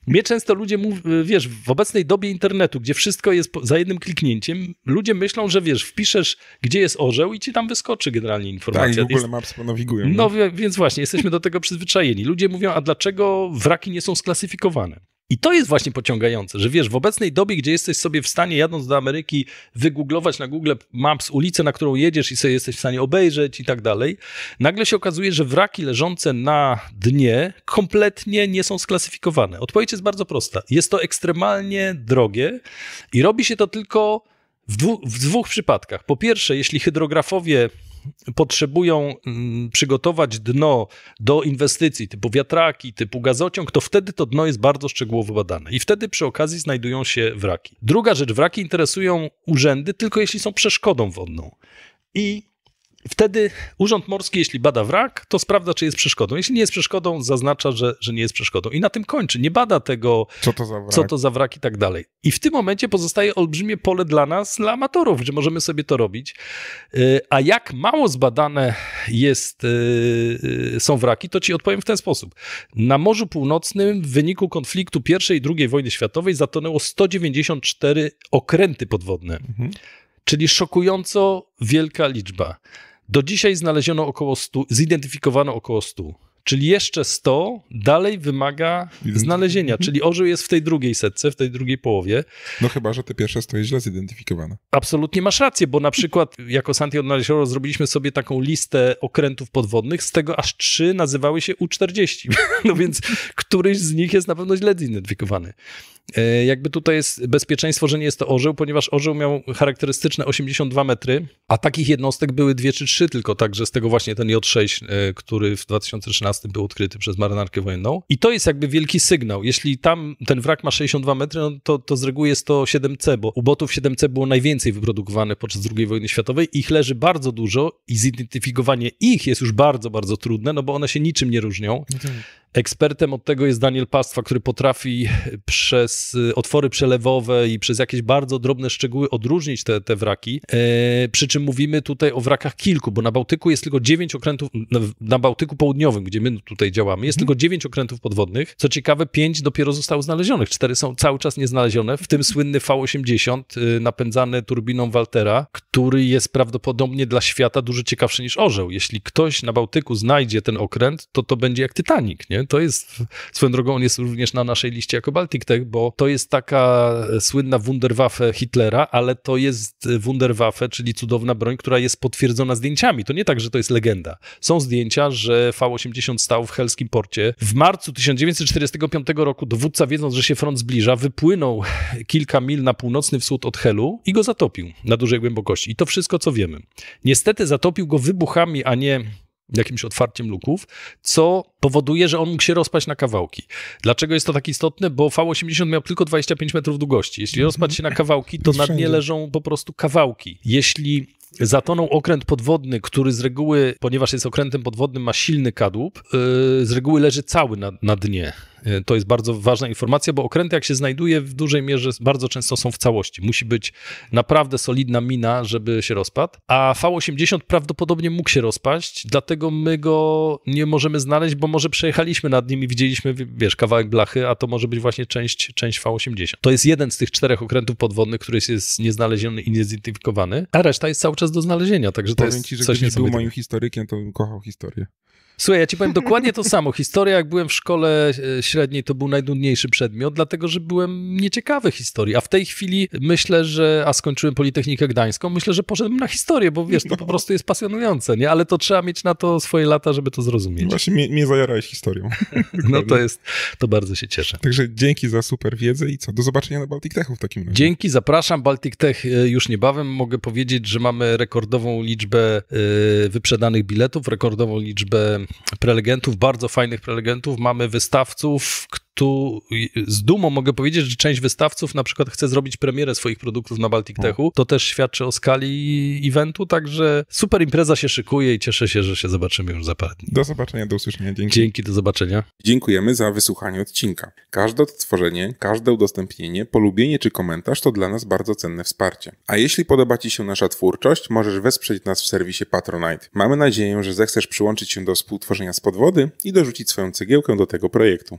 Mnie często ludzie mówią, wiesz, w obecnej dobie internetu, gdzie wszystko jest za jednym kliknięciem, ludzie myślą, że wiesz, wpiszesz, gdzie jest orzeł i ci tam wyskoczy generalnie informacja. Tak, i w ogóle Maps ponawigują. No więc właśnie, jesteśmy do tego przyzwyczajeni. Ludzie mówią, a dlaczego wraki nie są sklasyfikowane? I to jest właśnie pociągające, że wiesz, w obecnej dobie, gdzie jesteś sobie w stanie, jadąc do Ameryki, wygooglować na Google Maps ulicę, na którą jedziesz i sobie jesteś w stanie obejrzeć i tak dalej, nagle się okazuje, że wraki leżące na dnie kompletnie nie są sklasyfikowane. Odpowiedź jest bardzo prosta. Jest to ekstremalnie drogie i robi się to tylko w dwóch przypadkach. Po pierwsze, jeśli hydrografowie potrzebują przygotować dno do inwestycji typu wiatraki, typu gazociąg, to wtedy to dno jest bardzo szczegółowo badane i wtedy przy okazji znajdują się wraki. Druga rzecz, wraki interesują urzędy tylko jeśli są przeszkodą wodną i wtedy Urząd Morski, jeśli bada wrak, to sprawdza, czy jest przeszkodą. Jeśli nie jest przeszkodą, zaznacza, że nie jest przeszkodą. I na tym kończy. Nie bada tego, co to za wrak i tak dalej. I w tym momencie pozostaje olbrzymie pole dla nas, dla amatorów, że możemy sobie to robić. A jak mało zbadane są wraki, to ci odpowiem w ten sposób. Na Morzu Północnym w wyniku konfliktu I i II wojny światowej zatonęło 194 okręty podwodne. Czyli szokująco wielka liczba. Do dzisiaj znaleziono około 100, zidentyfikowano około 100. Czyli jeszcze 100 dalej wymaga znalezienia. Czyli orzeł jest w tej drugiej setce, w tej drugiej połowie. No chyba, że te pierwsze 100 jest źle zidentyfikowane. Absolutnie masz rację, bo na przykład jako Santi Odnalezioro zrobiliśmy sobie taką listę okrętów podwodnych, z tego aż 3 nazywały się U-40. No więc któryś z nich jest na pewno źle zidentyfikowany. Jakby tutaj jest bezpieczeństwo, że nie jest to orzeł, ponieważ orzeł miał charakterystyczne 82 metry, a takich jednostek były 2 czy 3 tylko, także z tego właśnie ten J6, który w 2013 był odkryty przez marynarkę wojenną. I to jest jakby wielki sygnał. Jeśli tam ten wrak ma 62 metry, no to z reguły jest to 7C, bo ubotów 7C było najwięcej wyprodukowane podczas II wojny światowej. Ich leży bardzo dużo i zidentyfikowanie ich jest już bardzo, bardzo trudne, no bo one się niczym nie różnią. Ekspertem od tego jest Daniel Pastwa, który potrafi przez otwory przelewowe i przez jakieś bardzo drobne szczegóły odróżnić te wraki. Przy czym mówimy tutaj o wrakach kilku, bo na Bałtyku jest tylko 9 okrętów, na Bałtyku Południowym, gdzie my tutaj działamy, jest tylko 9 okrętów podwodnych. Co ciekawe, 5 dopiero zostało znalezionych, 4 są cały czas nieznalezione, w tym słynny V80 napędzany turbiną Waltera, który jest prawdopodobnie dla świata dużo ciekawszy niż orzeł. Jeśli ktoś na Bałtyku znajdzie ten okręt, to będzie jak Titanic, nie? To jest, swoją drogą, on jest również na naszej liście jako Baltic Tech, bo to jest taka słynna Wunderwaffe Hitlera, ale to jest Wunderwaffe, czyli cudowna broń, która jest potwierdzona zdjęciami. To nie tak, że to jest legenda. Są zdjęcia, że V80 stał w helskim porcie. W marcu 1945 roku dowódca, wiedząc, że się front zbliża, wypłynął kilka mil na północny wschód od Helu i go zatopił na dużej głębokości. I to wszystko, co wiemy. Niestety zatopił go wybuchami, a nie jakimś otwarciem luków, co powoduje, że on mógł się rozpaść na kawałki. Dlaczego jest to tak istotne? Bo V80 miał tylko 25 metrów długości. Jeśli rozpadł się na kawałki, to na dnie leżą po prostu kawałki. Jeśli zatonął okręt podwodny, który z reguły, ponieważ jest okrętem podwodnym, ma silny kadłub, z reguły leży cały na dnie. To jest bardzo ważna informacja, bo okręty, jak się znajduje, w dużej mierze bardzo często są w całości. Musi być naprawdę solidna mina, żeby się rozpadł, a V80 prawdopodobnie mógł się rozpaść, dlatego my go nie możemy znaleźć, bo może przejechaliśmy nad nim i widzieliśmy, wiesz, kawałek blachy, a to może być właśnie część V80. To jest jeden z tych 4 okrętów podwodnych, który jest nieznaleziony i niezidentyfikowany, a reszta jest cały czas do znalezienia, także to jest ci, że coś gdybyś był niesamowitego. moim historykiem, to bym kochał historię. Słuchaj, ja ci powiem dokładnie to samo. Historia, jak byłem w szkole średniej, to był najnudniejszy przedmiot, dlatego że byłem nieciekawy historii, a w tej chwili myślę, a skończyłem Politechnikę Gdańską, myślę, że poszedłem na historię, bo wiesz, to po prostu jest pasjonujące, nie? Ale to trzeba mieć na to swoje lata, żeby to zrozumieć. Właśnie mnie zajarałeś historią. No to bardzo się cieszę. Także dzięki za super wiedzę i co? Do zobaczenia na Baltic Techu w takim razie. Dzięki, zapraszam. Baltic Tech już niebawem. Mogę powiedzieć, że mamy rekordową liczbę wyprzedanych biletów, rekordową liczbę prelegentów, bardzo fajnych prelegentów. Mamy wystawców, tu z dumą mogę powiedzieć, że część wystawców na przykład chce zrobić premierę swoich produktów na Baltic Techu. To też świadczy o skali eventu, także super impreza się szykuje i cieszę się, że się zobaczymy już za parę dni. Do zobaczenia, do usłyszenia. Dzięki. Dzięki, do zobaczenia. Dziękujemy za wysłuchanie odcinka. Każde odtworzenie, każde udostępnienie, polubienie czy komentarz to dla nas bardzo cenne wsparcie. A jeśli podoba Ci się nasza twórczość, możesz wesprzeć nas w serwisie Patronite. Mamy nadzieję, że zechcesz przyłączyć się do współtworzenia Spod Wody i dorzucić swoją cegiełkę do tego projektu.